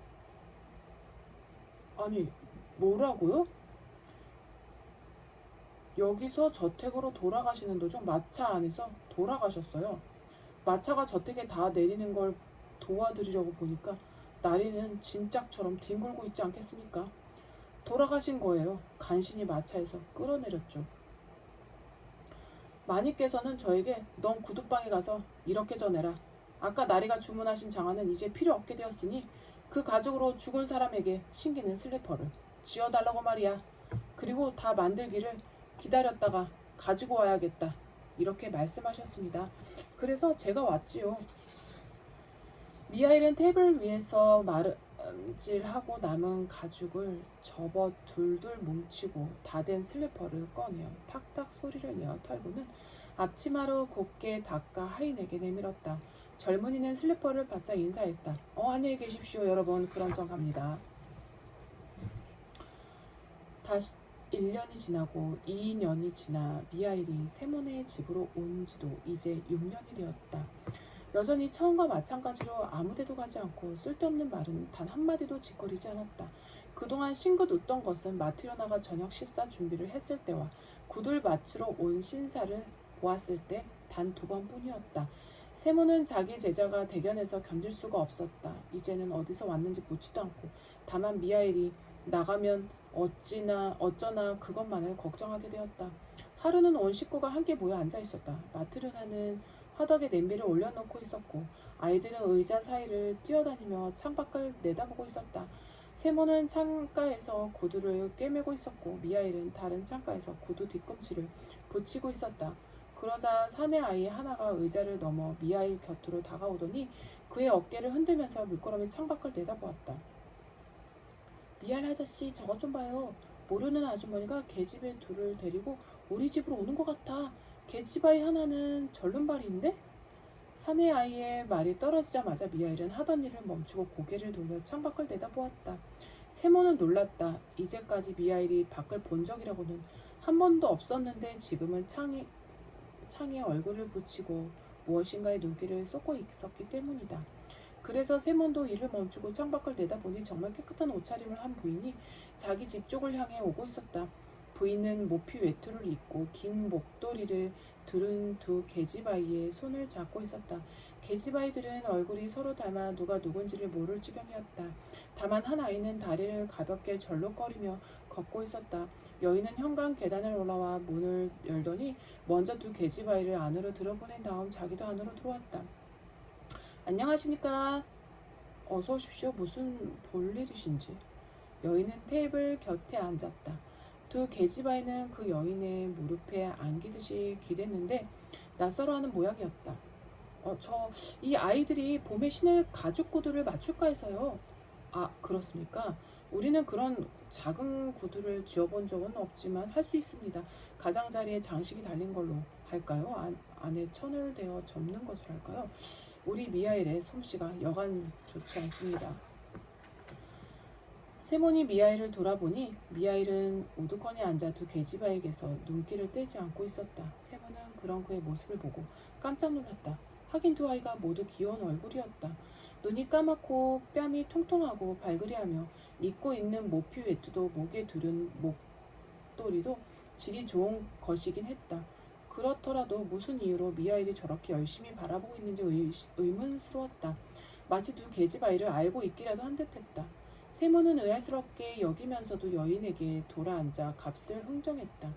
Speaker 1: 아니 뭐라고요? 여기서 저택으로 돌아가시는 도중 마차 안에서 돌아가셨어요. 마차가 저택에 다 내리는 걸 도와드리려고 보니까 나리는 짐짝처럼 뒹굴고 있지 않겠습니까? 돌아가신 거예요. 간신히 마차에서 끌어내렸죠. 마님께서는 저에게 넌 구두방에 가서 이렇게 전해라. 아까 나리가 주문하신 장화는 이제 필요 없게 되었으니 그 가죽으로 죽은 사람에게 신기는 슬리퍼를 지어달라고 말이야. 그리고 다 만들기를 기다렸다가 가지고 와야겠다. 이렇게 말씀하셨습니다. 그래서 제가 왔지요. 미하일은 테이블 위에서 마름질하고 남은 가죽을 접어 둘둘 뭉치고 다 된 슬리퍼를 꺼내어 탁탁 소리를 내어 털고는 앞치마로 곱게 닦아 하인에게 내밀었다. 젊은이는 슬리퍼를 받자 인사했다. 안녕히 계십시오 여러분. 그럼 전 갑니다. 다시 1년이 지나고 2년이 지나 미하일이 세몬의 집으로 온 지도 이제 6년이 되었다. 여전히 처음과 마찬가지로 아무데도 가지 않고 쓸데없는 말은 단 한마디도 짓거리지 않았다. 그동안 싱긋 웃던 것은 마트리오나가 저녁 식사 준비를 했을 때와 구들 맞추러 온 신사를 보았을 때 단 2번뿐이었다. 세모는 자기 제자가 대견해서 견딜 수가 없었다. 이제는 어디서 왔는지 묻지도 않고 다만 미하일이 나가면 어쩌나 그것만을 걱정하게 되었다. 하루는 온 식구가 함께 모여 앉아 있었다. 마트리오나는 화덕에 냄비를 올려놓고 있었고 아이들은 의자 사이를 뛰어다니며 창밖을 내다보고 있었다. 세모는 창가에서 구두를 꿰매고 있었고 미하일은 다른 창가에서 구두 뒤꿈치를 붙이고 있었다. 그러자 사내 아이 하나가 의자를 넘어 미하일 곁으로 다가오더니 그의 어깨를 흔들면서 물끄러미 창밖을 내다보았다. 미하일 아저씨 저것 좀 봐요. 모르는 아주머니가 계집애 둘을 데리고 우리 집으로 오는 것 같아. 계집아이 하나는 절름발이인데? 사내 아이의 말이 떨어지자마자 미하일은 하던 일을 멈추고 고개를 돌려 창밖을 내다보았다. 세모는 놀랐다. 이제까지 미하일이 밖을 본 적이라고는 한 번도 없었는데 지금은 창에 얼굴을 붙이고 무엇인가에 눈길을 쏟고 있었기 때문이다. 그래서 세몬도 일을 멈추고 창밖을 내다보니 정말 깨끗한 옷차림을 한 부인이 자기 집 쪽을 향해 오고 있었다. 부인은 모피 외투를 입고 긴 목도리를 두른 두 계집아이의 손을 잡고 있었다. 계집아이들은 얼굴이 서로 닮아 누가 누군지를 모를 지경이었다. 다만 한 아이는 다리를 가볍게 절룩거리며 걷고 있었다. 여인은 현관 계단을 올라와 문을 열더니 먼저 두 계집아이를 안으로 들어보낸 다음 자기도 안으로 들어왔다. 안녕하십니까? 어서 오십시오. 무슨 볼일이신지. 여인은 테이블 곁에 앉았다. 두 계집아이는 그 여인의 무릎에 안기듯이 기댔는데 낯설어하는 모양이었다. 이 아이들이 봄에 신을 가죽 구두를 맞출까 해서요. 아, 그렇습니까? 우리는 그런 작은 구두를 쥐어본 적은 없지만 할 수 있습니다. 가장자리에 장식이 달린 걸로 할까요? 안에 천을 대어 접는 것으로 할까요? 우리 미하일의 솜씨가 여간 좋지 않습니다. 세몬이 미하일을 돌아보니 미하일은 우두커니 앉아 두 계집아에게서 눈길을 떼지 않고 있었다. 세몬은 그런 그의 모습을 보고 깜짝 놀랐다. 하긴 두 아이가 모두 귀여운 얼굴이었다. 눈이 까맣고 뺨이 통통하고 발그레하며 입고 있는 모피 외투도 목에 두른 목도리도 질이 좋은 것이긴 했다. 그렇더라도 무슨 이유로 미하일이 저렇게 열심히 바라보고 있는지 의문스러웠다. 마치 두 계집아이를 알고 있기라도 한 듯했다. 세모는 의아스럽게 여기면서도 여인에게 돌아앉아 값을 흥정했다.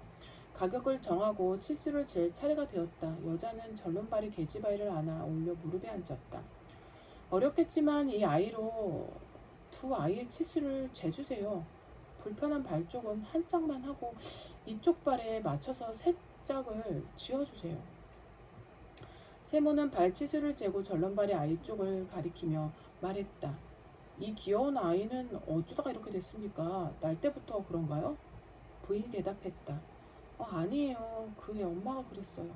Speaker 1: 가격을 정하고 치수를 잴 차례가 되었다. 여자는 절름발이 계집아이를 안아 올려 무릎에 앉았다. 어렵겠지만 이 아이로 두 아이의 치수를 재주세요. 불편한 발 쪽은 한 짝만 하고 이쪽 발에 맞춰서 세 짝을 지어주세요. 세모는 발치수를 재고 절름발의 아이 쪽을 가리키며 말했다. 이 귀여운 아이는 어쩌다가 이렇게 됐습니까? 날 때부터 그런가요? 부인이 대답했다. 아니에요. 그의 엄마가 그랬어요.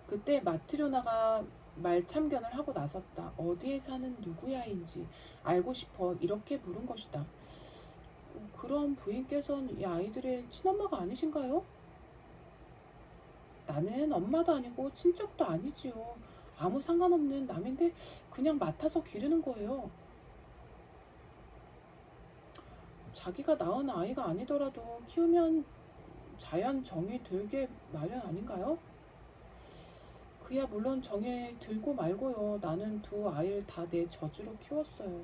Speaker 1: 그때 마트료나가 말참견을 하고 나섰다. 어디에 사는 누구의 아이인지 알고 싶어 이렇게 물은 것이다. 그럼 부인께서는 이 아이들의 친엄마가 아니신가요? 나는 엄마도 아니고 친척도 아니지요. 아무 상관없는 남인데 그냥 맡아서 기르는 거예요. 자기가 낳은 아이가 아니더라도 키우면 자연 정이 들게 마련 아닌가요? 그야 물론 정에 들고 말고요. 나는 두 아이를 다 내 젖으로 키웠어요.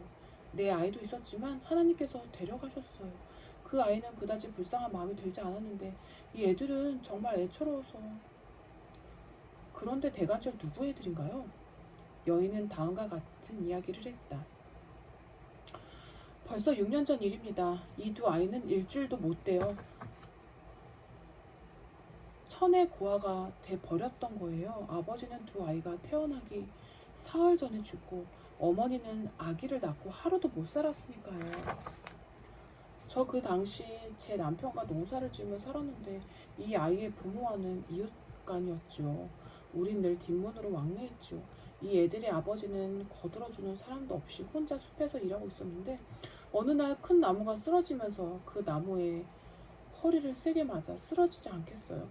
Speaker 1: 내 아이도 있었지만 하나님께서 데려가셨어요. 그 아이는 그다지 불쌍한 마음이 들지 않았는데 이 애들은 정말 애처로워서. 그런데 대간절 누구 애들인가요? 여인은 다음과 같은 이야기를 했다. 벌써 6년 전 일입니다. 이 두 아이는 일주일도 못 돼요. 천의 고아가 돼 버렸던 거예요. 아버지는 두 아이가 태어나기 사흘 전에 죽고 어머니는 아기를 낳고 하루도 못 살았으니까요. 저 그 당시 제 남편과 농사를 지으며 살았는데 이 아이의 부모와는 이웃간이었죠. 우린 늘 뒷문으로 왕래했죠. 이 애들의 아버지는 거들어주는 사람도 없이 혼자 숲에서 일하고 있었는데 어느 날 큰 나무가 쓰러지면서 그 나무에 허리를 세게 맞아 쓰러지지 않겠어요.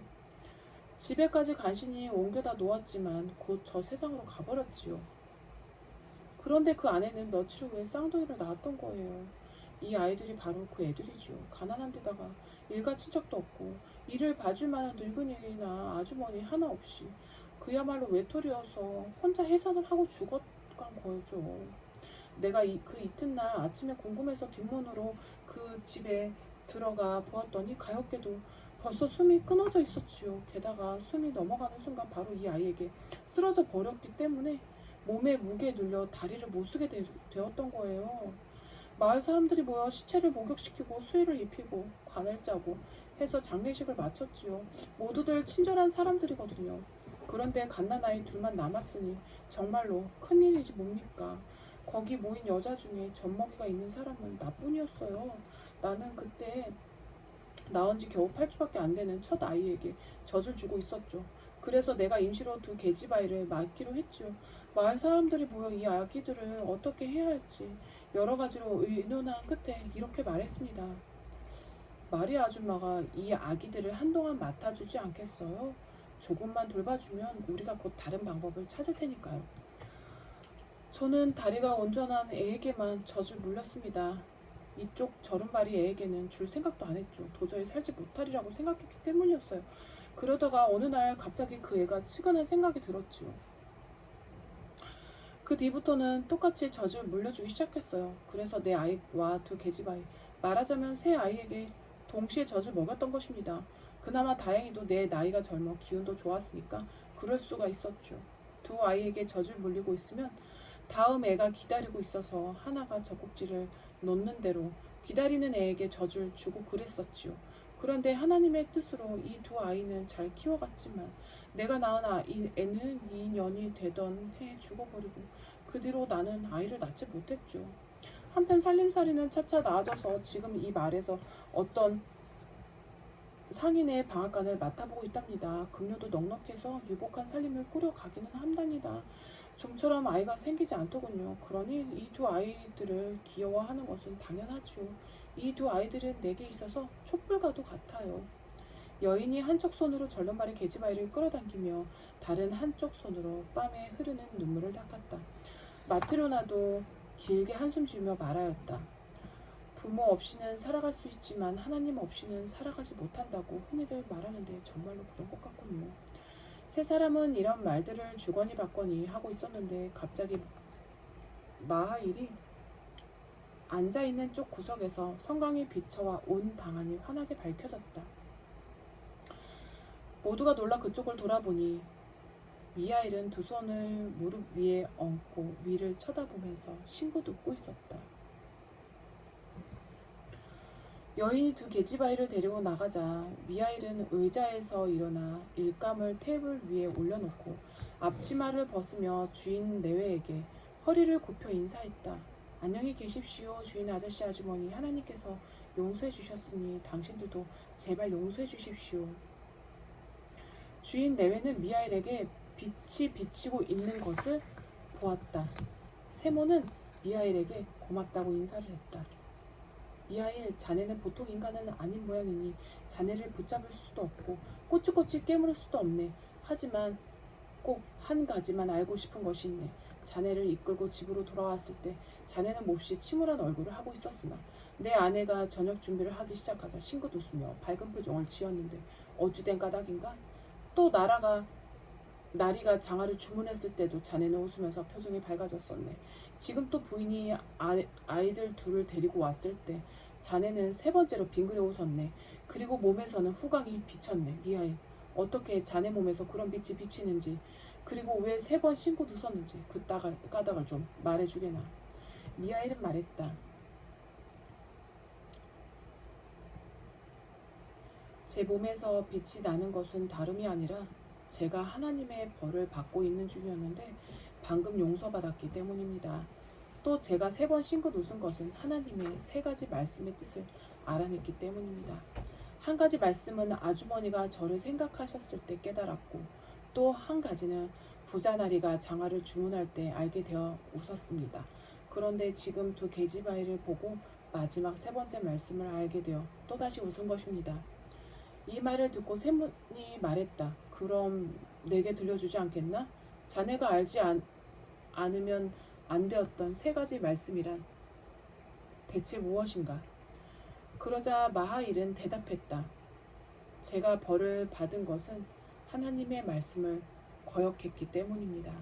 Speaker 1: 집에까지 간신히 옮겨다 놓았지만 곧 저 세상으로 가버렸지요. 그런데 그 아내는 며칠 후에 쌍둥이를 낳았던 거예요. 이 아이들이 바로 그 애들이죠. 가난한 데다가 일가 친척도 없고 일을 봐줄 만한 늙은이나 아주머니 하나 없이 그야말로 외톨이여서 혼자 해산을 하고 죽어간 거죠. 내가 그 이튿날 아침에 궁금해서 뒷문으로 그 집에 들어가 보았더니 가엾게도 벌써 숨이 끊어져 있었지요. 게다가 숨이 넘어가는 순간 바로 이 아이에게 쓰러져 버렸기 때문에 몸에 무게에 눌려 다리를 못 쓰게 되었던 거예요. 마을 사람들이 모여 시체를 목욕시키고 수의를 입히고 관을 짜고 해서 장례식을 마쳤지요. 모두들 친절한 사람들이거든요. 그런데 갓난아이 둘만 남았으니 정말로 큰일이지 뭡니까? 거기 모인 여자 중에 젖먹이가 있는 사람은 나뿐이었어요. 나는 그때 낳은 지 겨우 8주밖에 안 되는 첫 아이에게 젖을 주고 있었죠. 그래서 내가 임시로 두 계집아이를 맡기로 했죠. 마을 사람들이 모여 이 아기들을 어떻게 해야 할지 여러 가지로 의논한 끝에 이렇게 말했습니다. 마리아 아줌마가 이 아기들을 한동안 맡아주지 않겠어요? 조금만 돌봐주면 우리가 곧 다른 방법을 찾을 테니까요. 저는 다리가 온전한 애에게만 젖을 물렸습니다. 이쪽 저른발이 애에게는 줄 생각도 안 했죠. 도저히 살지 못하리라고 생각했기 때문이었어요. 그러다가 어느 날 갑자기 그 애가 치근한 생각이 들었지요. 그 뒤부터는 똑같이 젖을 물려주기 시작했어요. 그래서 내 아이와 두 계집아이, 말하자면 세 아이에게 동시에 젖을 먹였던 것입니다. 그나마 다행히도 내 나이가 젊어 기운도 좋았으니까 그럴 수가 있었죠. 두 아이에게 젖을 물리고 있으면 다음 애가 기다리고 있어서 하나가 젖꼭지를 놓는 대로 기다리는 애에게 젖을 주고 그랬었지요. 그런데 하나님의 뜻으로 이 두 아이는 잘 키워갔지만 내가 낳은 애는 2년이 되던 해에 죽어버리고 그 뒤로 나는 아이를 낳지 못했죠. 한편 살림살이는 차차 나아져서 지금 이 말에서 어떤 상인의 방앗간을 맡아보고 있답니다. 급료도 넉넉해서 유복한 살림을 꾸려가기는 한답니다. 좀처럼 아이가 생기지 않더군요. 그러니 이 두 아이들을 귀여워하는 것은 당연하죠. 이 두 아이들은 내게 있어서 촛불과도 같아요. 여인이 한쪽 손으로 절름발의 계집아이를 끌어당기며 다른 한쪽 손으로 뺨에 흐르는 눈물을 닦았다. 마트로나도 길게 한숨 쉬며 말하였다. 부모 없이는 살아갈 수 있지만 하나님 없이는 살아가지 못한다고 흔히들 말하는데 정말로 그런 것 같군요. 세 사람은 이런 말들을 주거니 받거니 하고 있었는데 갑자기 마하일이 앉아있는 쪽 구석에서 성광이 비쳐와 온 방안이 환하게 밝혀졌다. 모두가 놀라 그쪽을 돌아보니 미하일은 두 손을 무릎 위에 얹고 위를 쳐다보면서 싱긋 웃고 있었다. 여인이 두 계집아이를 데리고 나가자 미하일은 의자에서 일어나 일감을 테이블 위에 올려놓고 앞치마를 벗으며 주인 내외에게 허리를 굽혀 인사했다. 안녕히 계십시오. 주인 아저씨 아주머니, 하나님께서 용서해 주셨으니 당신들도 제발 용서해 주십시오. 주인 내외는 미하일에게 빛이 비치고 있는 것을 보았다. 세모는 미하일에게 고맙다고 인사를 했다. 미하일, 자네는 보통 인간은 아닌 모양이니 자네를 붙잡을 수도 없고 꼬치꼬치 깨물을 수도 없네. 하지만 꼭 한 가지만 알고 싶은 것이 있네. 자네를 이끌고 집으로 돌아왔을 때 자네는 몹시 침울한 얼굴을 하고 있었으나 내 아내가 저녁 준비를 하기 시작하자 싱긋 웃으며 밝은 표정을 지었는데 어찌된 까닭인가? 또 나리가 장아를 주문했을 때도 자네는 웃으면서 표정이 밝아졌었네. 지금 또 부인이 아이들 둘을 데리고 왔을 때 자네는 세 번째로 빙그레 웃었네. 그리고 몸에서는 후광이 비쳤네. 미하일, 어떻게 자네 몸에서 그런 빛이 비치는지, 그리고 왜 세 번 싱긋 웃었는지 그 까닭을 좀 말해주게나. 미하일은 말했다. 제 몸에서 빛이 나는 것은 다름이 아니라 제가 하나님의 벌을 받고 있는 중이었는데 방금 용서받았기 때문입니다. 또 제가 세 번 싱긋 웃은 것은 하나님의 세 가지 말씀의 뜻을 알아냈기 때문입니다. 한 가지 말씀은 아주머니가 저를 생각하셨을 때 깨달았고, 또 한 가지는 부자나리가 장아를 주문할 때 알게 되어 웃었습니다. 그런데 지금 두 계집아이를 보고 마지막 세 번째 말씀을 알게 되어 또다시 웃은 것입니다. 이 말을 듣고 세문이 말했다. 그럼 내게 들려주지 않겠나? 자네가 알지 않으면 안 되었던 세 가지 말씀이란 대체 무엇인가? 그러자 마하일은 대답했다. 제가 벌을 받은 것은 하나님의 말씀을 거역했기 때문입니다.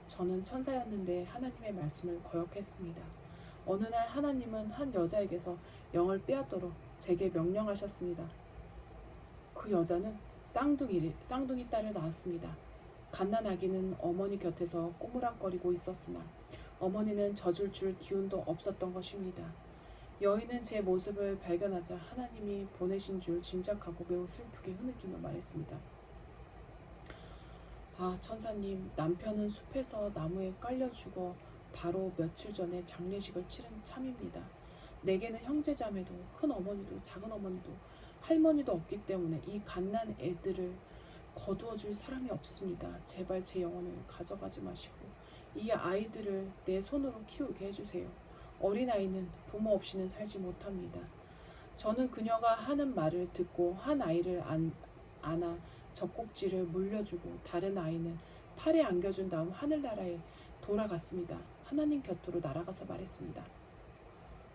Speaker 1: 저는 천사였는데 하나님의 말씀을 거역했습니다. 어느 날 하나님은 한 여자에게서 영을 빼앗도록 제게 명령하셨습니다. 그 여자는 쌍둥이 딸을 낳았습니다. 갓난 아기는 어머니 곁에서 꼬무락거리고 있었으나 어머니는 젖을 줄 기운도 없었던 것입니다. 여인은 제 모습을 발견하자 하나님이 보내신 줄 짐작하고 매우 슬프게 흐느끼며 말했습니다. 아, 천사님, 남편은 숲에서 나무에 깔려 죽어 바로 며칠 전에 장례식을 치른 참입니다. 내게는 형제자매도 큰어머니도 작은어머니도 할머니도 없기 때문에 이 갓난 애들을 거두어줄 사람이 없습니다. 제발 제 영혼을 가져가지 마시고 이 아이들을 내 손으로 키우게 해주세요. 어린아이는 부모 없이는 살지 못합니다. 저는 그녀가 하는 말을 듣고 한 아이를 안아 젖꼭지를 물려주고 다른 아이는 팔에 안겨준 다음 하늘나라에 돌아갔습니다. 하나님 곁으로 날아가서 말했습니다.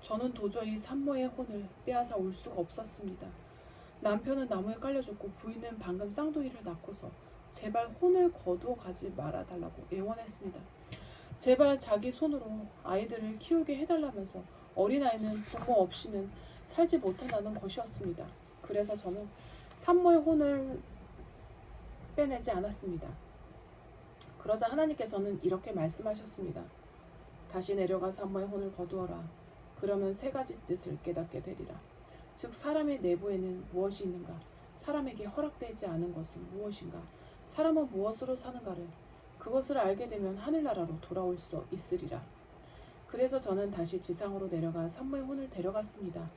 Speaker 1: 저는 도저히 산모의 혼을 빼앗아 올 수가 없었습니다. 남편은 나무에 깔려 죽고 부인은 방금 쌍둥이를 낳고서 제발 혼을 거두어 가지 말아달라고 애원했습니다. 제발 자기 손으로 아이들을 키우게 해달라면서 어린아이는 부모 없이는 살지 못한다는 것이었습니다. 그래서 저는 산모의 혼을 빼내지 않았습니다. 그러자 하나님께서는 이렇게 말씀하셨습니다. 다시 내려가 산모의 혼을 거두어라. 그러면 세 가지 뜻을 깨닫게 되리라. 즉 사람의 내부에는 무엇이 있는가? 사람에게 허락되지 않은 것은 무엇인가? 사람은 무엇으로 사는가를 그것을 알게 되면 하늘나라로 돌아올 수 있으리라. 그래서 저는 다시 지상으로 내려가 산모의 혼을 데려갔습니다.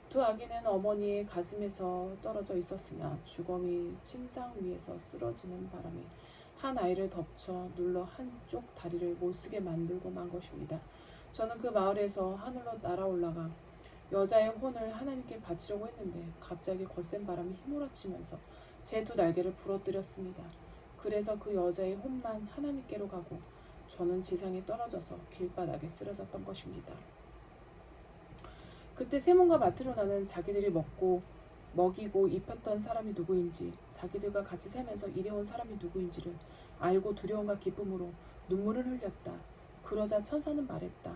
Speaker 1: 두 아기는 어머니의 가슴에서 떨어져 있었으나 주검이 침상 위에서 쓰러지는 바람에 한 아이를 덮쳐 눌러 한쪽 다리를 못쓰게 만들고 만 것입니다. 저는 그 마을에서 하늘로 날아올라가 여자의 혼을 하나님께 바치려고 했는데 갑자기 거센 바람이 휘몰아치면서 제 두 날개를 부러뜨렸습니다. 그래서 그 여자의 혼만 하나님께로 가고 저는 지상에 떨어져서 길바닥에 쓰러졌던 것입니다. 그때 세몬과 마트로나는 자기들이 먹이고 입혔던 사람이 누구인지, 자기들과 같이 살면서 일해온 사람이 누구인지를 알고 두려움과 기쁨으로 눈물을 흘렸다. 그러자 천사는 말했다.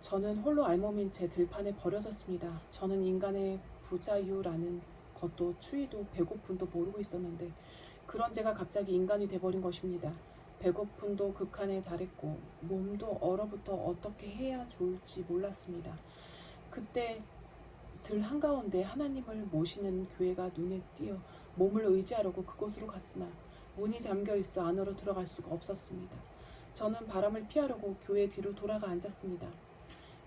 Speaker 1: 저는 홀로 알몸인 제 들판에 버려졌습니다. 저는 인간의 부자유라는 것도 추위도 배고픔도 모르고 있었는데 그런 제가 갑자기 인간이 돼버린 것입니다. 배고픔도 극한에 달했고 몸도 얼어붙어 어떻게 해야 좋을지 몰랐습니다. 그때 들 한가운데 하나님을 모시는 교회가 눈에 띄어 몸을 의지하려고 그곳으로 갔으나 문이 잠겨 있어 안으로 들어갈 수가 없었습니다. 저는 바람을 피하려고 교회 뒤로 돌아가 앉았습니다.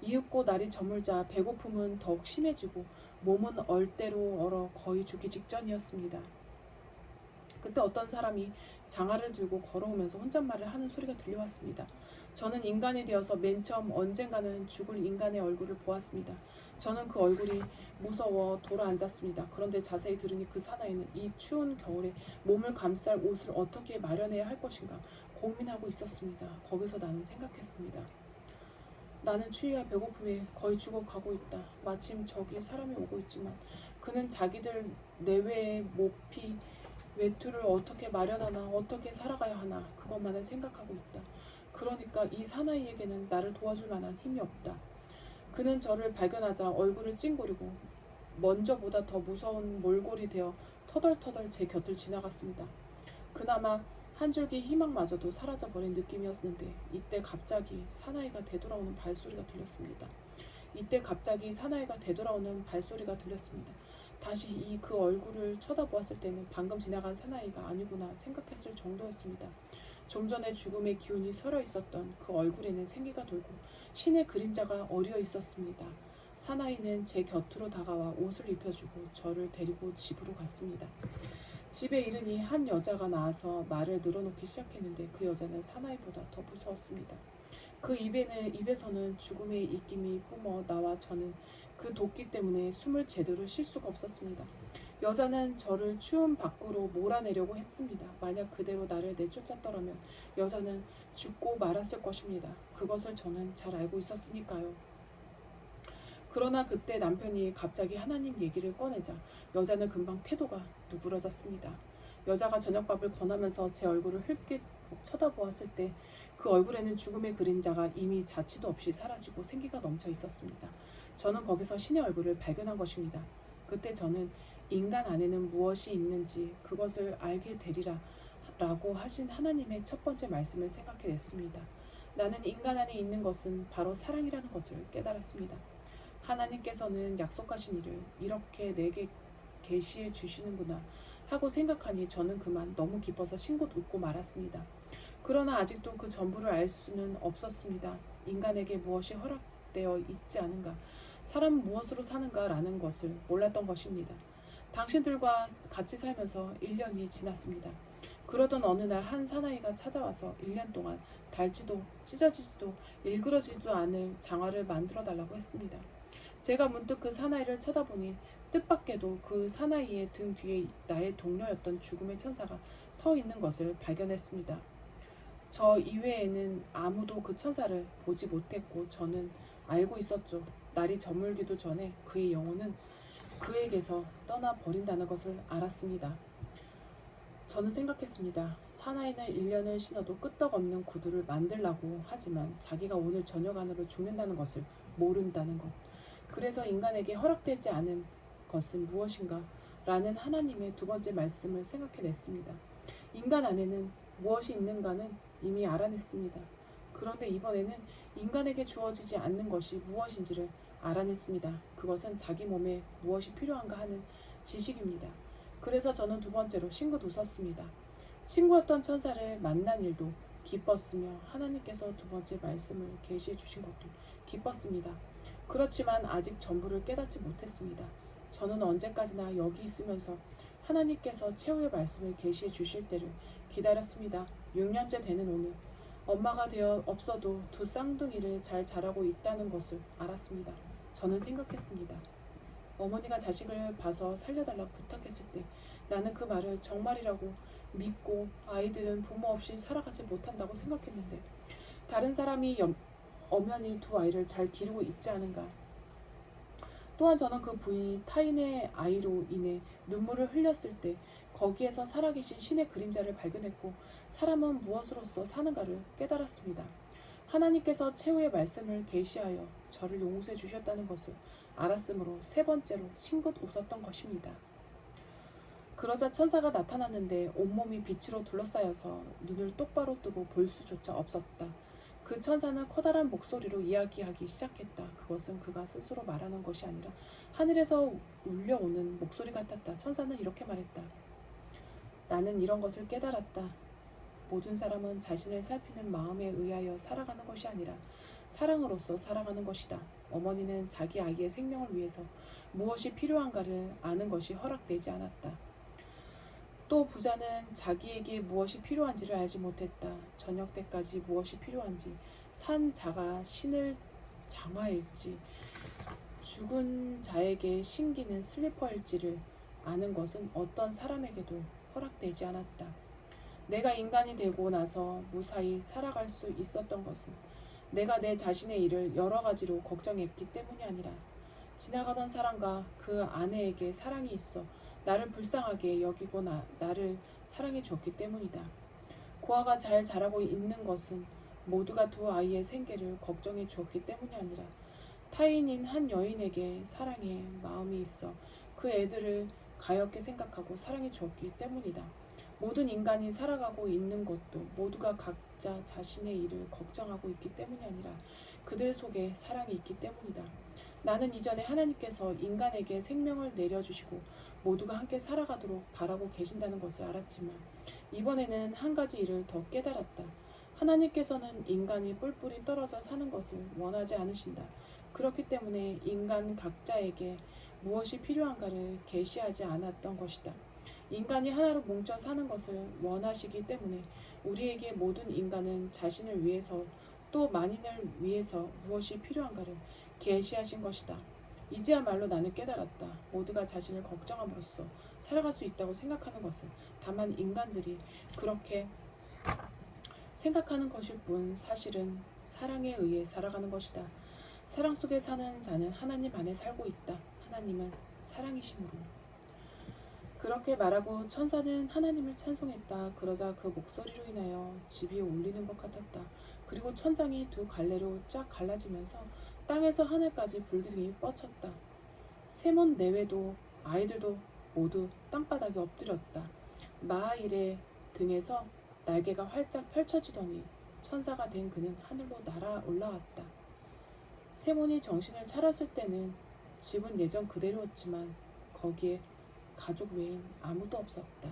Speaker 1: 이윽고 날이 저물자 배고픔은 더욱 심해지고 몸은 얼대로 얼어 거의 죽기 직전이었습니다. 그때 어떤 사람이 장화를 들고 걸어오면서 혼잣말을 하는 소리가 들려왔습니다. 저는 인간이 되어서 맨 처음 언젠가는 죽을 인간의 얼굴을 보았습니다. 저는 그 얼굴이 무서워 돌아 앉았습니다. 그런데 자세히 들으니 그 사나이는 이 추운 겨울에 몸을 감쌀 옷을 어떻게 마련해야 할 것인가 고민하고 있었습니다. 거기서 나는 생각했습니다. 나는 추위와 배고픔에 거의 죽어가고 있다. 마침 저기 사람이 오고 있지만 그는 자기들 내외의 모피 외투를 어떻게 마련하나 어떻게 살아가야 하나 그것만을 생각하고 있다. 그러니까 이 사나이에게는 나를 도와줄 만한 힘이 없다. 그는 저를 발견하자 얼굴을 찡그리고 먼저보다 더 무서운 몰골이 되어 터덜터덜 제 곁을 지나갔습니다. 그나마 한 줄기 희망마저도 사라져버린 느낌이었는데 이때 갑자기 사나이가 되돌아오는 발소리가 들렸습니다. 다시 그 얼굴을 쳐다보았을 때는 방금 지나간 사나이가 아니구나 생각했을 정도였습니다. 좀 전에 죽음의 기운이 서려 있었던 그 얼굴에는 생기가 돌고 신의 그림자가 어리어 있었습니다. 사나이는 제 곁으로 다가와 옷을 입혀주고 저를 데리고 집으로 갔습니다. 집에 이르니 한 여자가 나와서 말을 늘어놓기 시작했는데 그 여자는 사나이보다 더 무서웠습니다. 그 입에서는 죽음의 입김이 뿜어 나와 저는 그 도끼 때문에 숨을 제대로 쉴 수가 없었습니다. 여자는 저를 추운 밖으로 몰아내려고 했습니다. 만약 그대로 나를 내쫓았더라면 여자는 죽고 말았을 것입니다. 그것을 저는 잘 알고 있었으니까요. 그러나 그때 남편이 갑자기 하나님 얘기를 꺼내자 여자는 금방 태도가 누그러졌습니다. 여자가 저녁밥을 권하면서 제 얼굴을 흘끗 쳐다보았을 때 그 얼굴에는 죽음의 그림자가 이미 자취도 없이 사라지고 생기가 넘쳐 있었습니다. 저는 거기서 신의 얼굴을 발견한 것입니다. 그때 저는 인간 안에는 무엇이 있는지 그것을 알게 되리라 라고 하신 하나님의 첫 번째 말씀을 생각해냈습니다. 나는 인간 안에 있는 것은 바로 사랑이라는 것을 깨달았습니다. 하나님께서는 약속하신 일을 이렇게 내게 계시해 주시는구나 하고 생각하니 저는 그만 너무 기뻐서 싱긋 웃고 말았습니다. 그러나 아직도 그 전부를 알 수는 없었습니다. 인간에게 무엇이 허락되어 있지 않은가, 사람은 무엇으로 사는가 라는 것을 몰랐던 것입니다. 당신들과 같이 살면서 1년이 지났습니다. 그러던 어느 날 한 사나이가 찾아와서 1년 동안 닳지도 찢어지지도 일그러지지도 않을 장화를 만들어 달라고 했습니다. 제가 문득 그 사나이를 쳐다보니 뜻밖에도 그 사나이의 등 뒤에 나의 동료였던 죽음의 천사가 서 있는 것을 발견했습니다. 저 이외에는 아무도 그 천사를 보지 못했고 저는 알고 있었죠. 날이 저물기도 전에 그의 영혼은 그에게서 떠나버린다는 것을 알았습니다. 저는 생각했습니다. 사나이는 1년을 신어도 끄떡없는 구두를 만들라고 하지만 자기가 오늘 저녁 안으로 죽는다는 것을 모른다는 것. 그래서 인간에게 허락되지 않은 것은 무엇인가? 라는 하나님의 두 번째 말씀을 생각해냈습니다. 인간 안에는 무엇이 있는가는 이미 알아냈습니다. 그런데 이번에는 인간에게 주어지지 않는 것이 무엇인지를 알아냈습니다. 그것은 자기 몸에 무엇이 필요한가 하는 지식입니다. 그래서 저는 두 번째로 싱긋 웃었습니다. 친구였던 천사를 만난 일도 기뻤으며 하나님께서 두 번째 말씀을 계시해 주신 것도 기뻤습니다. 그렇지만 아직 전부를 깨닫지 못했습니다. 저는 언제까지나 여기 있으면서 하나님께서 최후의 말씀을 계시해 주실 때를 기다렸습니다. 6년째 되는 오늘 엄마가 되어 없어도 두 쌍둥이를 잘 자라고 있다는 것을 알았습니다. 저는 생각했습니다. 어머니가 자식을 봐서 살려달라고 부탁했을 때 나는 그 말을 정말이라고 믿고 아이들은 부모 없이 살아가지 못한다고 생각했는데 다른 사람이 엄연히 두 아이를 잘 기르고 있지 않은가. 또한 저는 그 부인이 타인의 아이로 인해 눈물을 흘렸을 때 거기에서 살아계신 신의 그림자를 발견했고 사람은 무엇으로서 사는가를 깨달았습니다. 하나님께서 최후의 말씀을 계시하여 저를 용서해 주셨다는 것을 알았으므로 세 번째로 싱긋 웃었던 것입니다. 그러자 천사가 나타났는데 온몸이 빛으로 둘러싸여서 눈을 똑바로 뜨고 볼 수조차 없었다. 그 천사는 커다란 목소리로 이야기하기 시작했다. 그것은 그가 스스로 말하는 것이 아니라 하늘에서 울려오는 목소리 같았다. 천사는 이렇게 말했다. 나는 이런 것을 깨달았다. 모든 사람은 자신을 살피는 마음에 의하여 살아가는 것이 아니라 사랑으로서 살아가는 것이다. 어머니는 자기 아이의 생명을 위해서 무엇이 필요한가를 아는 것이 허락되지 않았다. 또 부자는 자기에게 무엇이 필요한지를 알지 못했다. 저녁 때까지 무엇이 필요한지, 산 자가 신을 장화일지, 죽은 자에게 신기는 슬리퍼일지를 아는 것은 어떤 사람에게도 허락되지 않았다. 내가 인간이 되고 나서 무사히 살아갈 수 있었던 것은 내가 내 자신의 일을 여러 가지로 걱정했기 때문이 아니라 지나가던 사람과 그 아내에게 사랑이 있어 나를 불쌍하게 여기고 나를 사랑해 주었기 때문이다. 고아가 잘 자라고 있는 것은 모두가 두 아이의 생계를 걱정해 주었기 때문이 아니라 타인인 한 여인에게 사랑의 마음이 있어 그 애들을 가엾게 생각하고 사랑해 주었기 때문이다. 모든 인간이 살아가고 있는 것도 모두가 각자 자신의 일을 걱정하고 있기 때문이 아니라 그들 속에 사랑이 있기 때문이다. 나는 이전에 하나님께서 인간에게 생명을 내려주시고 모두가 함께 살아가도록 바라고 계신다는 것을 알았지만 이번에는 한 가지 일을 더 깨달았다. 하나님께서는 인간이 뿔뿔이 떨어져 사는 것을 원하지 않으신다. 그렇기 때문에 인간 각자에게 무엇이 필요한가를 계시하지 않았던 것이다. 인간이 하나로 뭉쳐 사는 것을 원하시기 때문에 우리에게 모든 인간은 자신을 위해서 또 만인을 위해서 무엇이 필요한가를 계시하신 것이다. 이제야말로 나는 깨달았다. 모두가 자신을 걱정함으로써 살아갈 수 있다고 생각하는 것은 다만 인간들이 그렇게 생각하는 것일 뿐 사실은 사랑에 의해 살아가는 것이다. 사랑 속에 사는 자는 하나님 안에 살고 있다. 하나님은 사랑이시므로. 그렇게 말하고 천사는 하나님을 찬송했다. 그러자 그 목소리로 인하여 집이 울리는 것 같았다. 그리고 천장이 두 갈래로 쫙 갈라지면서 땅에서 하늘까지 불기둥이 뻗쳤다. 세몬 내외도 아이들도 모두 땅바닥에 엎드렸다. 마하일의 등에서 날개가 활짝 펼쳐지더니 천사가 된 그는 하늘로 날아 올라왔다. 세몬이 정신을 차렸을 때는 집은 예전 그대로였지만 거기에 가족 외엔 아무도 없었다.